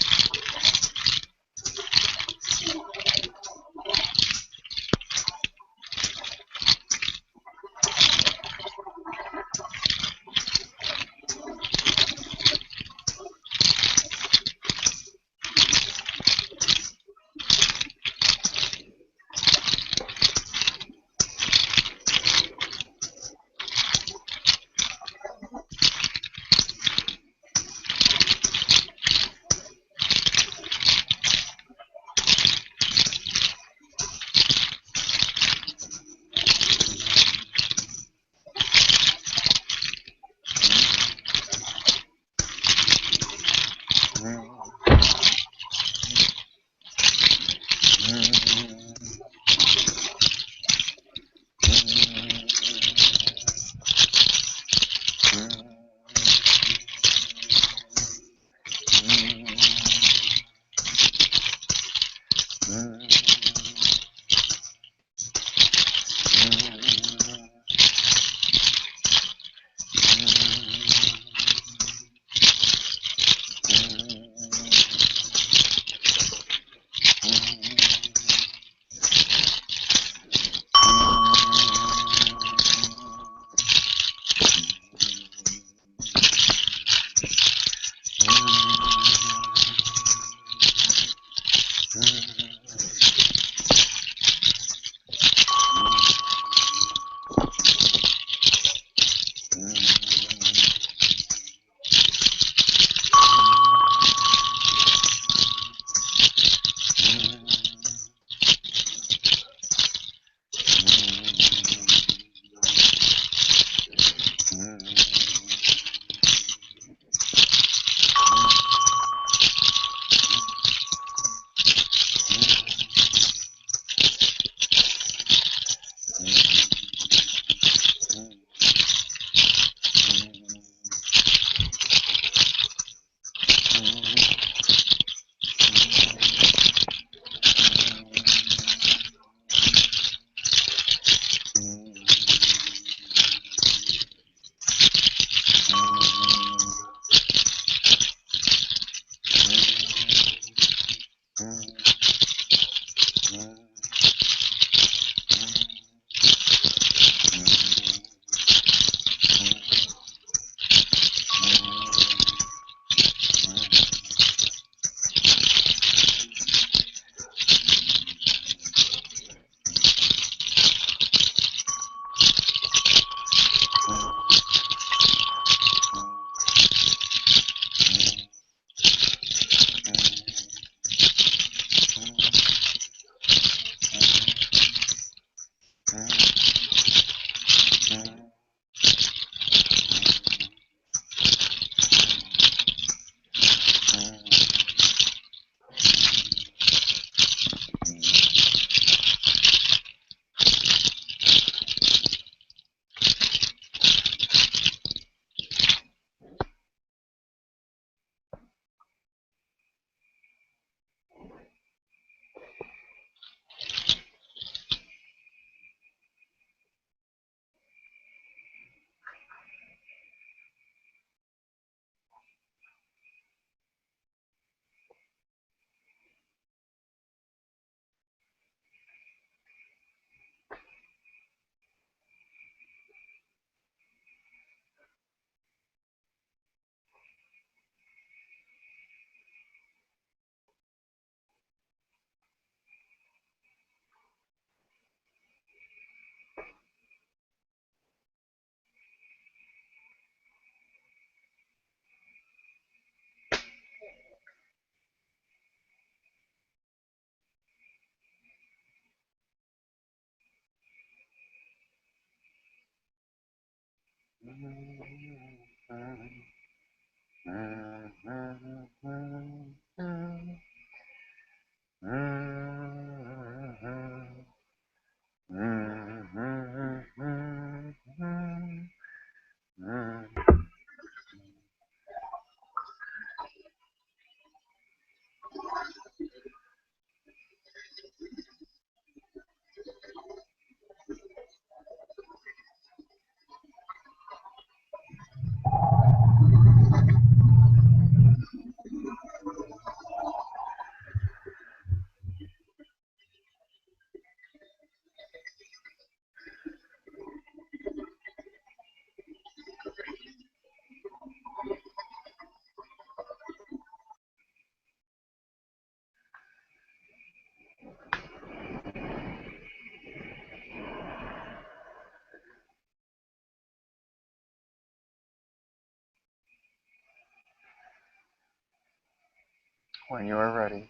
when you are ready.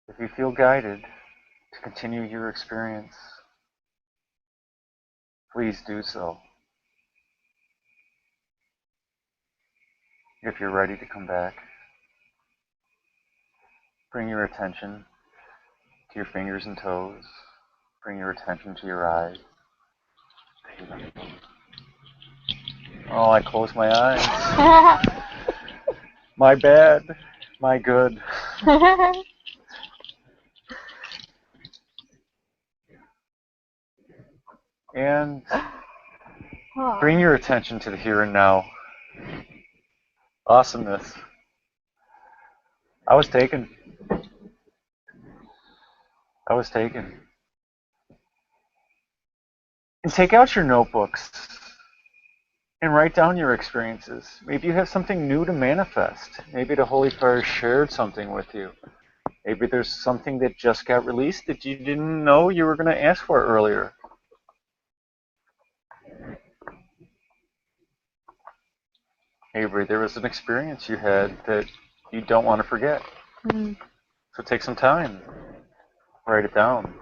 If you feel guided to continue your experience, please do so. If you're ready to come back, bring your attention to your fingers and toes. Bring your attention to your eyes. Oh, I closed my eyes. My bad. My good. And bring your attention to the here and now. Awesomeness. I was taken. I was taken. And take out your notebooks and write down your experiences. Maybe you have something new to manifest. Maybe the Holy Fire shared something with you. Maybe there's something that just got released that you didn't know you were going to ask for earlier. Avery, there was an experience you had that you don't want to forget. So take some time. Write it down.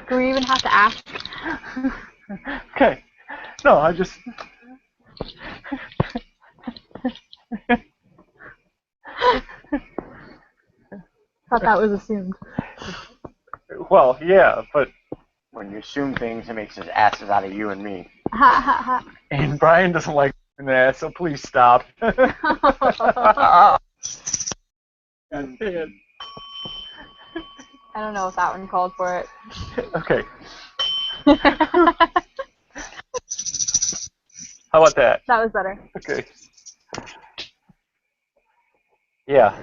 Do we even have to ask? Okay. No, I just... Thought that was assumed. Well, yeah, but... When you assume things, it makes asses out of you and me. And Brian doesn't like that, so please stop. And I don't know if that one called for it. okay. How about that? That was better. Okay. Yeah.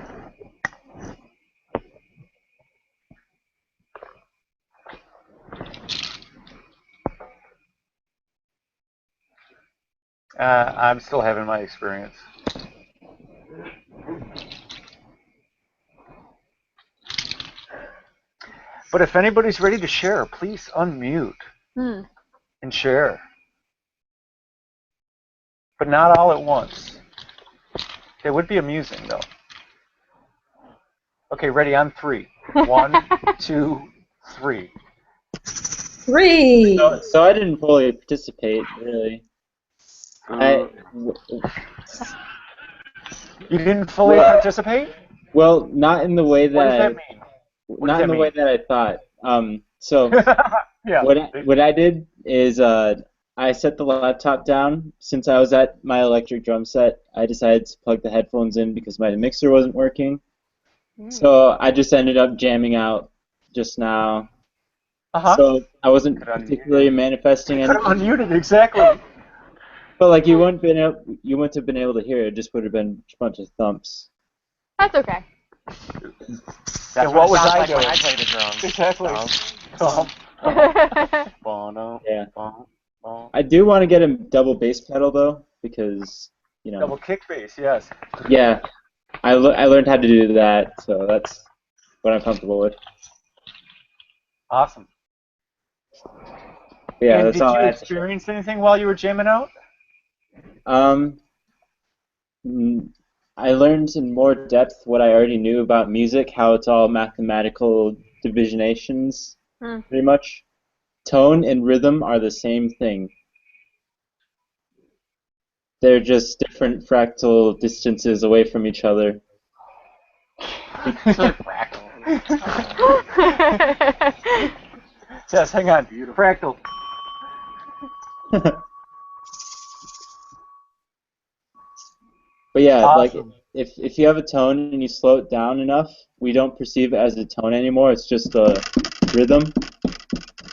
I'm still having my experience. But if anybody's ready to share, please unmute and share. But not all at once. It would be amusing, though. Okay, ready on 3. 1, 2, 3. 3. So I didn't fully participate, really. You didn't fully participate? Well, not in the way that What does that mean? Not in the way that I thought. So yeah. what I did is I set the laptop down. Since I was at my electric drum set, I decided to plug the headphones in because my mixer wasn't working. So I just ended up jamming out just now. So I wasn't particularly manifesting anything. Unmuted, exactly. But like you wouldn't have been able to hear it. It just would have been a bunch of thumps. That's okay. That's what was I like doing? when I play the drums. Exactly. Yeah. I do want to get a double bass pedal though, because Double kick bass, yes. Yeah, I learned how to do that, so that's what I'm comfortable with. Awesome. Yeah, and that's did all you I had to experience anything while you were jamming out? I learned in more depth what I already knew about music, how it's all mathematical divisionations, pretty much. Tone and rhythm are the same thing. They're just different fractal distances away from each other. Yes, hang on. Fractal. But yeah, Awesome. like if you have a tone and you slow it down enough, we don't perceive it as a tone anymore. It's just a rhythm.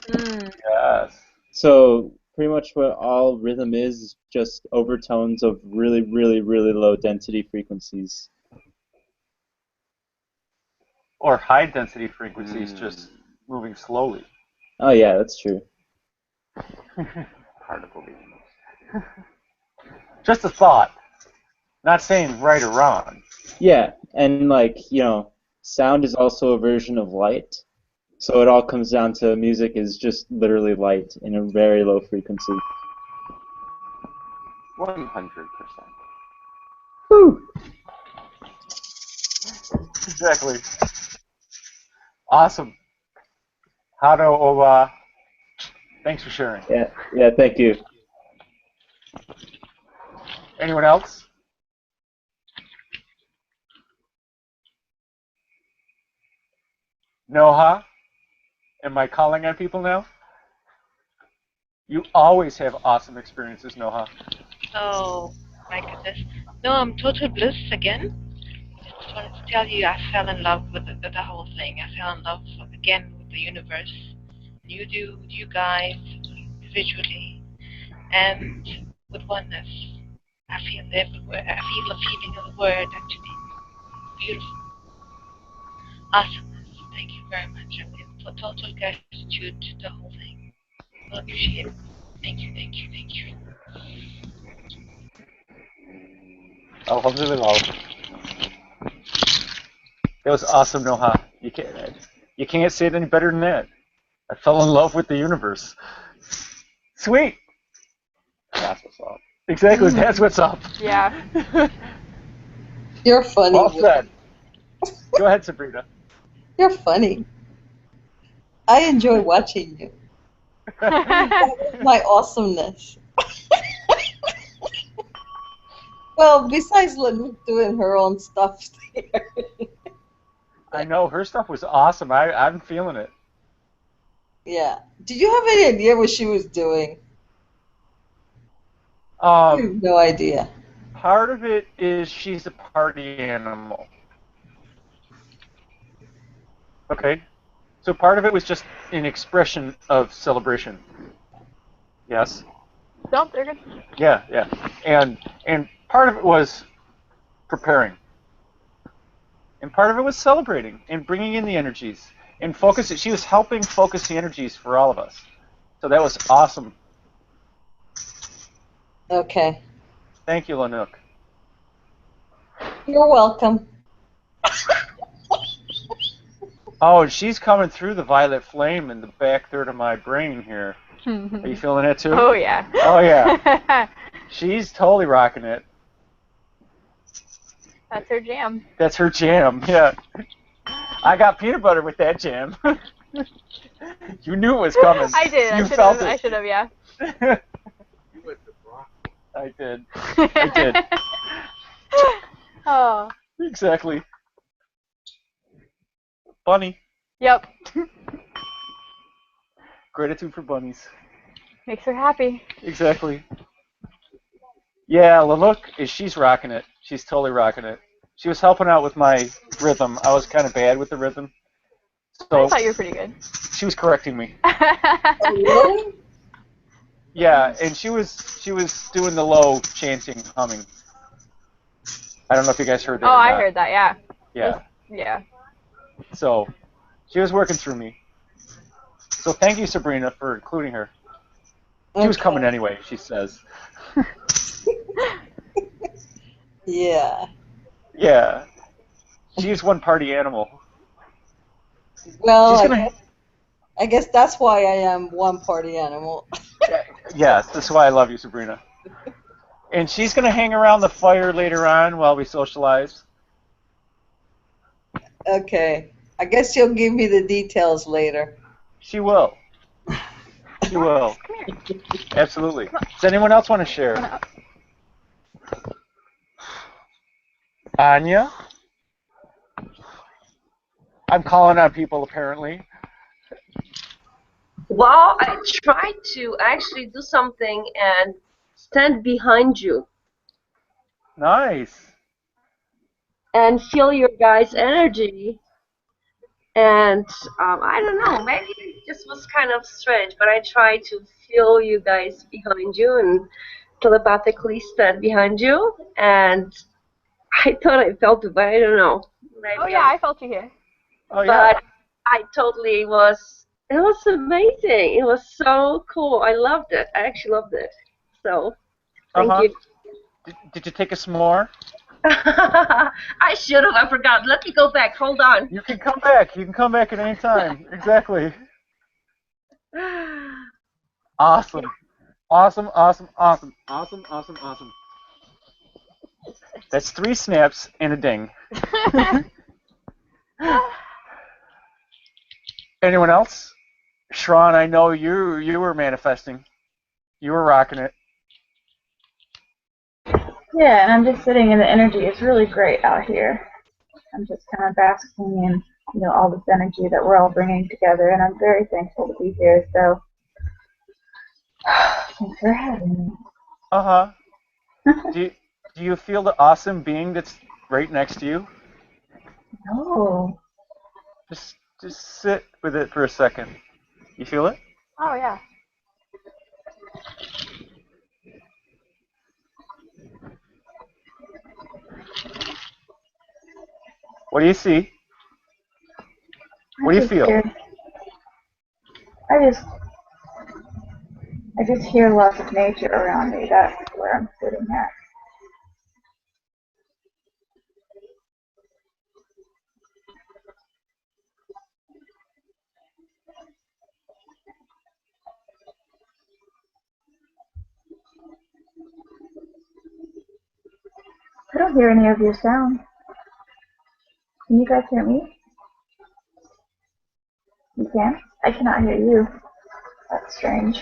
Yes. So pretty much what all rhythm is just overtones of really, really, really low density frequencies. Or high density frequencies just moving slowly. Oh yeah, that's true. Particle beams. Just a thought. Not saying right or wrong. Yeah, and like, sound is also a version of light. So it all comes down to music is just literally light in a very low frequency. 100%. Woo! Exactly. Awesome. Thanks for sharing. Yeah, thank you. Anyone else? Noha? Am I calling on people now? You always have awesome experiences, Noha. Oh, my goodness. No, I'm total bliss again. I just wanted to tell you I fell in love with the whole thing. I fell in love again with the universe. You guys, individually, and with oneness. I feel everywhere. I feel the feeling of the word, actually. Beautiful. Awesomeness. Thank you very much. I'm in total gratitude to the whole thing. I appreciate it. Thank you, thank you, thank you. Alhamdulillah. That was awesome, Noha. You can't say it any better than that. I fell in love with the universe. Sweet. That's what's up. Exactly, that's what's up. Yeah. You're funny. Well said. Go ahead, Sabrina. You're funny. I enjoy watching you. That was my awesomeness. Well, besides Lynette doing her own stuff there. I know, her stuff was awesome. I'm feeling it. Yeah. Did you have any idea what she was doing? I have no idea. Part of it is she's a party animal. Okay. So part of it was just an expression of celebration. Yes? No, they're good. Yeah. And part of it was preparing. And part of it was celebrating and bringing in the energies and focus. She was helping focus the energies for all of us. So that was awesome. Okay. Thank you, Lanook. You're welcome. Oh, she's coming through the violet flame in the back third of my brain here. Are you feeling it too? Oh, yeah. Oh, yeah. She's totally rocking it. That's her jam. That's her jam, yeah. I got peanut butter with that jam. You knew it was coming. I did. You felt it. I should have, yeah. I did. I did. Oh. Exactly. Bunny. Yep. Gratitude for bunnies. Makes her happy. Exactly. Yeah, Lanook, she's rocking it. She's totally rocking it. She was helping out with my rhythm. I was kind of bad with the rhythm. So I thought you were pretty good. She was correcting me. Really? Yeah, and she was doing the low chanting, humming. I don't know if you guys heard that. Oh, or I not. heard that, yeah. Yeah. Yeah. So she was working through me. So thank you, Sabrina, for including her. She was coming anyway, she says. Yeah. Yeah. She's one party animal. Well, She's gonna... I guess that's why I am one party animal. Yes, that's why I love you, Sabrina. And she's going to hang around the fire later on while we socialize. Okay. I guess you'll give me the details later. She will. She will. Absolutely. Does anyone else want to share? Anya? I'm calling on people, apparently. Well, I tried to actually do something and stand behind you Nice. and feel your guys' energy. And I don't know, maybe it just was kind of strange, but I tried to feel you guys behind you and telepathically stand behind you. And I thought I felt it, but I don't know. Maybe Oh, yeah, I felt you here. Oh, yeah. But I totally was It was amazing. It was so cool. I loved it. I actually loved it. So, thank you. Did you take us some more? I should have. I forgot. Let me go back. Hold on. You can come back. You can come back at any time. Exactly. Awesome. Awesome, awesome, awesome. Awesome, awesome, awesome. That's 3 snaps and a ding. Anyone else? Sharon, I know you were manifesting. You were rocking it. Yeah, and I'm just sitting in the energy. It's really great out here. I'm just kind of basking in, all this energy that we're all bringing together, and I'm very thankful to be here. So, thanks for having me. Uh-huh. Do you feel the awesome being that's right next to you? No. Just sit with it for a second. You feel it? Oh, yeah. What do you see? What do you feel? I just hear lots of nature around me. That's where I'm sitting at. I don't hear any of your sound. Can you guys hear me? You can? I cannot hear you. That's strange.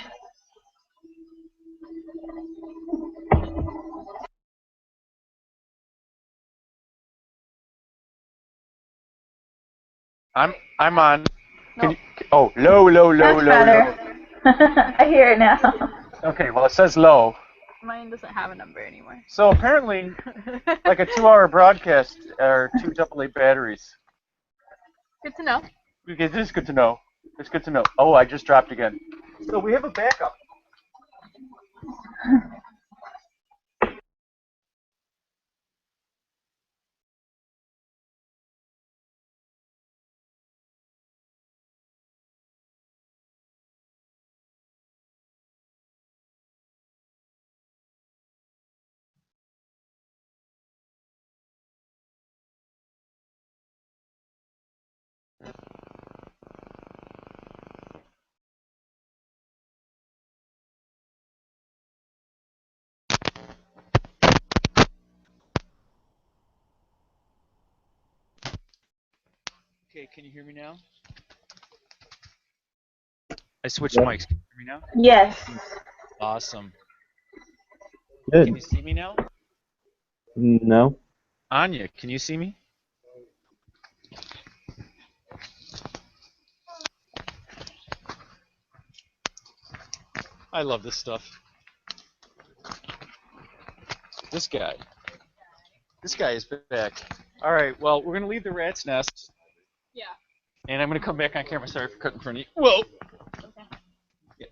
I'm on. Can you, oh, low. That's better. I hear it now. Okay, well it says low. Mine doesn't have a number anymore. So apparently, like a 2-hour broadcast are 2 AA batteries. Good to know. It is good to know. It's good to know. Oh, I just dropped again. So we have a backup. Okay, can you hear me now? I switched mics. Can you hear me now? Yes. Awesome. Good. Can you see me now? No. Anya, can you see me? I love this stuff. This guy is back. All right, well, we're going to leave the rat's nest. Yeah. And I'm going to come back on camera. Sorry for cutting in front of you. Whoa! Okay. Yeah.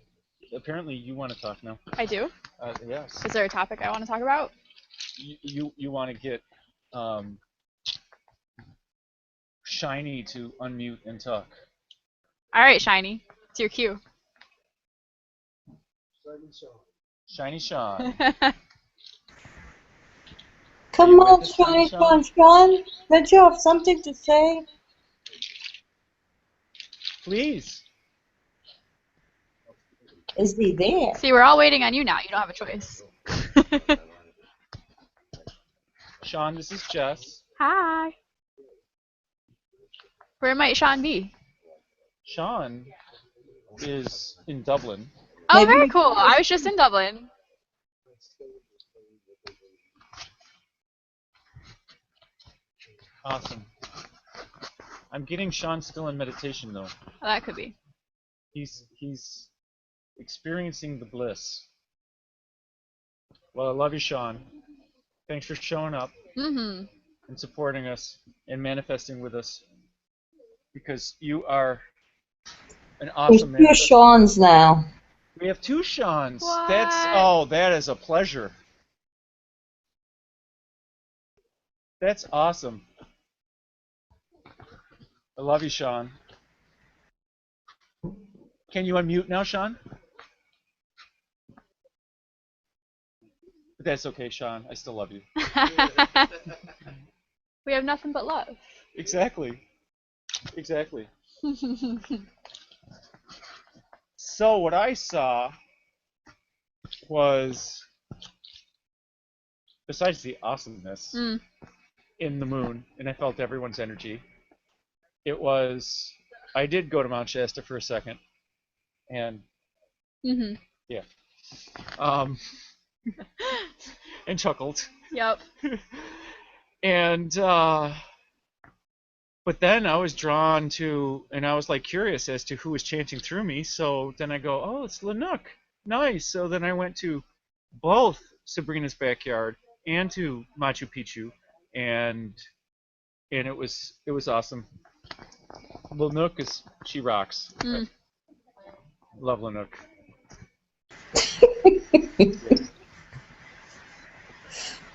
Apparently, you want to talk now. I do? Yes. Is there a topic I want to talk about? You want to get Shiny to unmute and talk. All right, Shiny. It's your cue. Shiny Sean. Come on, Shiny Sean. Don't you have something to say? Please. Is he there? See, we're all waiting on you now. You don't have a choice. Sean, this is Jess. Hi. Where might Sean be? Sean is in Dublin. Oh, very cool. I was just in Dublin. Awesome. I'm getting Sean still in meditation though. Oh, that could be. He's experiencing the bliss. Well, I love you, Sean. Thanks for showing up and supporting us and manifesting with us, because you are an awesome man. There's 2 Seans now. We have 2 Seans. What? That is a pleasure. That's awesome. I love you, Sean. Can you unmute now, Sean? But that's okay, Sean. I still love you. We have nothing but love. Exactly. Exactly. So what I saw was, besides the awesomeness in the moon, and I felt everyone's energy, it was, I did go to Mount Shasta for a second, and yeah, and chuckled. Yep. And but then I was drawn to, and I was like curious as to who was chanting through me. So then I go, oh, it's Lanuk. Nice. So then I went to both Sabrina's backyard and to Machu Picchu, and it was awesome. Lanuk she rocks. Love Lanuk.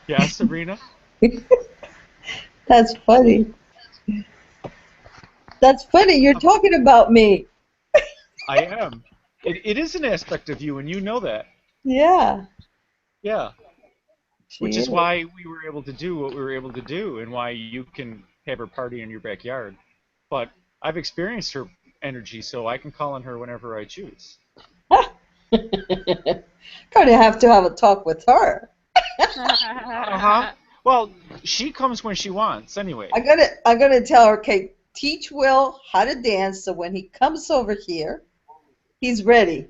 Yeah, Sabrina. That's funny. That's funny. You're talking about me. I am. It is an aspect of you, and you know that. Yeah. Yeah. Which She is is. why we were able to do what we were able to do, and why you can have her party in your backyard. But I've experienced her energy, so I can call on her whenever I choose. Gonna have to have a talk with her. Well, she comes when she wants, anyway. I'm gonna tell her, okay, teach Will how to dance, so when he comes over here, he's ready.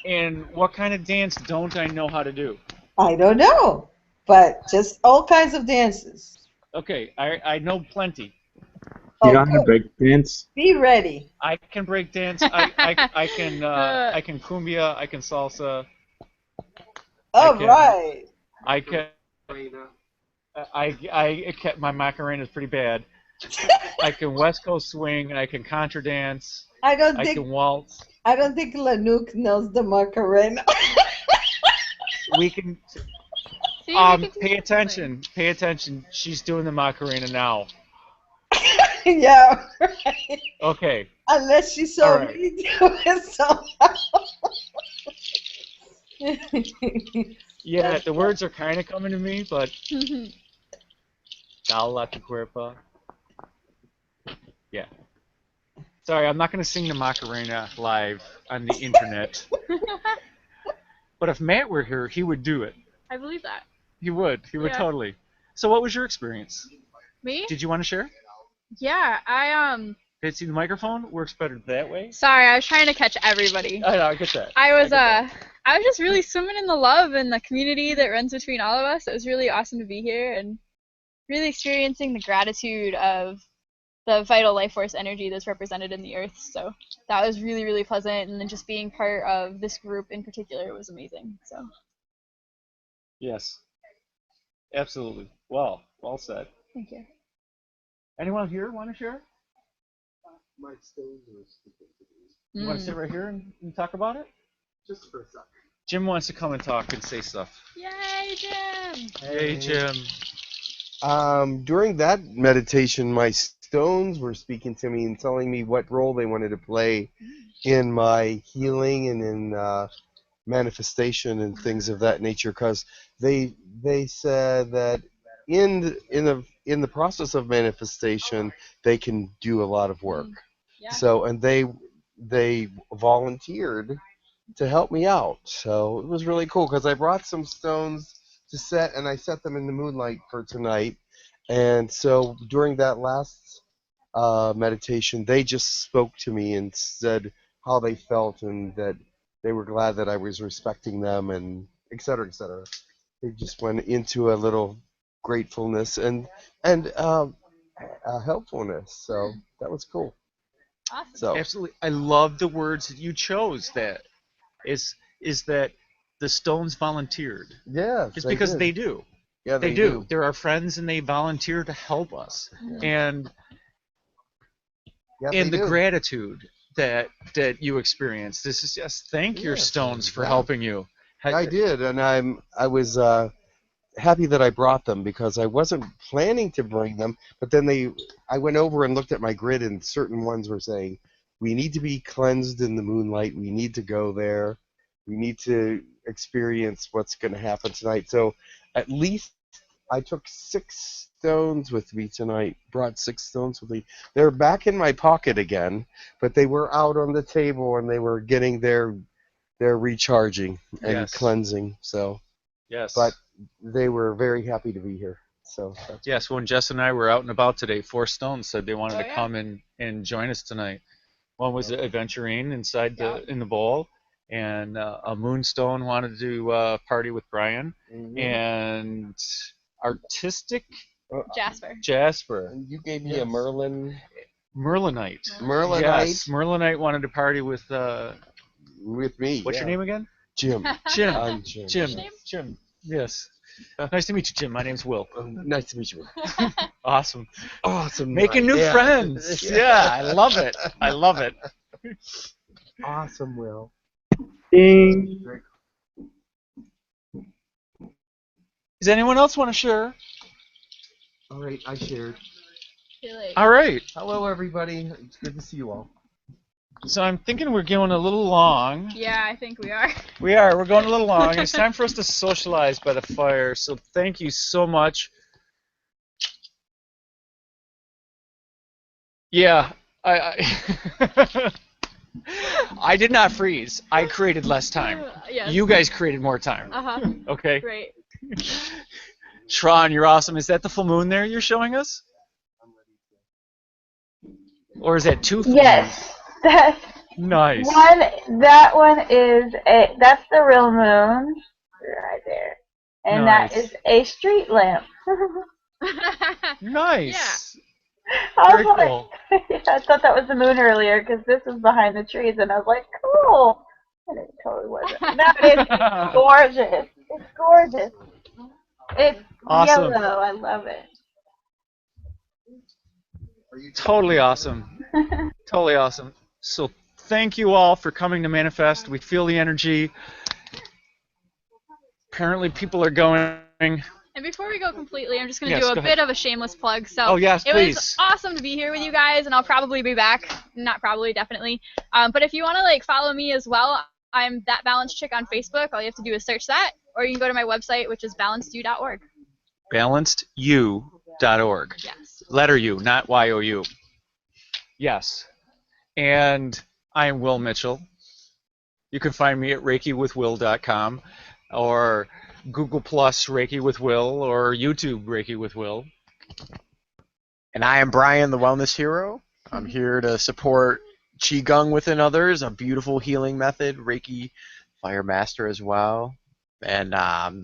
And what kind of dance don't I know how to do? I don't know, but just all kinds of dances. Okay, I know plenty. You know how to break dance? Be ready. I can break dance. I can cumbia. I can salsa. All right. I can. My Macarena is pretty bad. I can West Coast swing. I can contra dance. I I can waltz. I don't think Lanuk knows the Macarena. We can. Pay attention. Pay attention. She's doing the Macarena now. Yeah. Right. Okay. Unless she saw All right. me do it somehow. Yeah, the words are kind of coming to me, but. Dala tu cuerpo. Yeah. Sorry, I'm not going to sing the Macarena live on the internet. But if Matt were here, he would do it. I believe that. He would. He would Yeah. totally. So what was your experience? Me? Did you want to share? Yeah, Did see the microphone works better that way? Sorry, I was trying to catch everybody. I know, I get that. I was just really swimming in the love and the community that runs between all of us. It was really awesome to be here and really experiencing the gratitude of the vital life force energy that's represented in the earth. So that was really, really pleasant, and then just being part of this group in particular was amazing. So Yes. Absolutely. Well said. thank you. Anyone here want to share? My stones are speaking to me. You want to sit right here and talk about it? Just for a second. Jim wants to come and talk and say stuff. Yay, Jim! Hey, Jim. During that meditation, my stones were speaking to me and telling me what role they wanted to play in my healing and in manifestation and things of that nature. Because they said that in the process of manifestation, they can do a lot of work. Yeah. So, and they volunteered to help me out. So it was really cool because I brought some stones to set, and I set them in the moonlight for tonight. And so during that last meditation, they just spoke to me and said how they felt and that they were glad that I was respecting them and et cetera, et cetera. They just went into a little gratefulness and helpfulness. So that was cool. Awesome. So Absolutely. I love the words that you chose. That is that the stones volunteered. Yeah. It's because they do. Yeah, they do. They're our friends, and they volunteer to help us. And the gratitude that you experience. This is just thank your stones for helping you. I did, and I was happy that I brought them because I wasn't planning to bring them. But then I went over and looked at my grid, and certain ones were saying we need to be cleansed in the moonlight. We need to go there. We need to experience what's going to happen tonight. So at least I took 6 stones with me tonight. Brought 6 stones with me. They're back in my pocket again, but they were out on the table and they were getting their recharging and cleansing. So Yes. But they were very happy to be here. So yes, when Jess and I were out and about today, 4 stones said they wanted to come and join us tonight. One was adventuring inside in the bowl, and a moonstone wanted to party with Brian, and artistic Jasper. And you gave me a Merlinite. Merlinite. Yes, Merlinite wanted to party with me. What's your name again? Jim. Jim. I'm Jim. Jim. Yes. Nice to meet you, Jim. My name's Will. Nice to meet you. Awesome. Awesome. Making new friends. Yeah, I love it. I love it. Awesome, Will. Ding. Does anyone else want to share? All right, I shared. All right. Hello, everybody. It's good to see you all. So I'm thinking we're going a little long. Yeah, I think we are. We are. We're going a little long. It's time for us to socialize by the fire. So thank you so much. Yeah, I I did not freeze. I created less time. Yes. You guys created more time. Okay. Great. Tron, you're awesome. Is that the full moon there you're showing us? Or is that 2 full Yes. That's nice. That one is that's the real moon right there, and nice. that is a street lamp. Nice. I Very was like, cool. yeah, I thought that was the moon earlier because this was behind the trees, and I was like, cool. And it totally wasn't. No, it's gorgeous. It's gorgeous. It's Awesome. yellow. I love it. Totally awesome. Totally awesome. So thank you all for coming to Manifest. We feel the energy. Apparently people are going. And before we go completely, I'm just going to Yes, do go a bit of a shameless plug. So Oh, yes, it please. was awesome to be here with you guys, and I'll probably be back. Not probably, definitely. But if you want to follow me as well, I'm That Balanced Chick on Facebook. All you have to do is search that, or you can go to my website, which is balancedu.org. BalancedU.org. Yes. Letter U, not Y-O-U. Yes. And I am Will Mitchell. You can find me at ReikiWithWill.com or Google Plus Reiki with Will or YouTube Reiki with Will. And I am Brian, the Wellness Hero. I'm here to support Qigong within others, a beautiful healing method, Reiki Fire Master as well. And I'm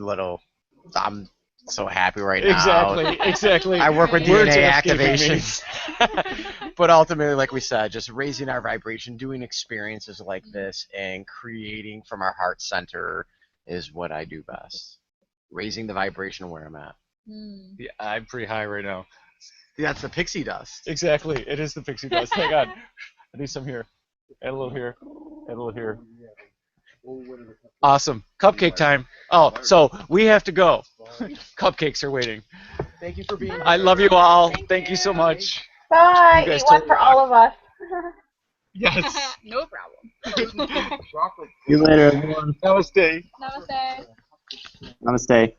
so happy right now. Exactly. I work with Words DNA are escaping me. activations. But ultimately, like we said, just raising our vibration, doing experiences like this, and creating from our heart center is what I do best. Raising the vibration where I'm at. Yeah, I'm pretty high right now. That's the pixie dust. Exactly. It is the pixie dust. Hang on. I need some here. Add a little here. Add a little here. Awesome. Cupcake time. Oh, so we have to go. Cupcakes are waiting. Thank you for being here. I love you all. Thank you so much. Bye. You guys Eat one totally for all of us. Yes. No problem. See you later, everyone. Namaste. Namaste. Namaste.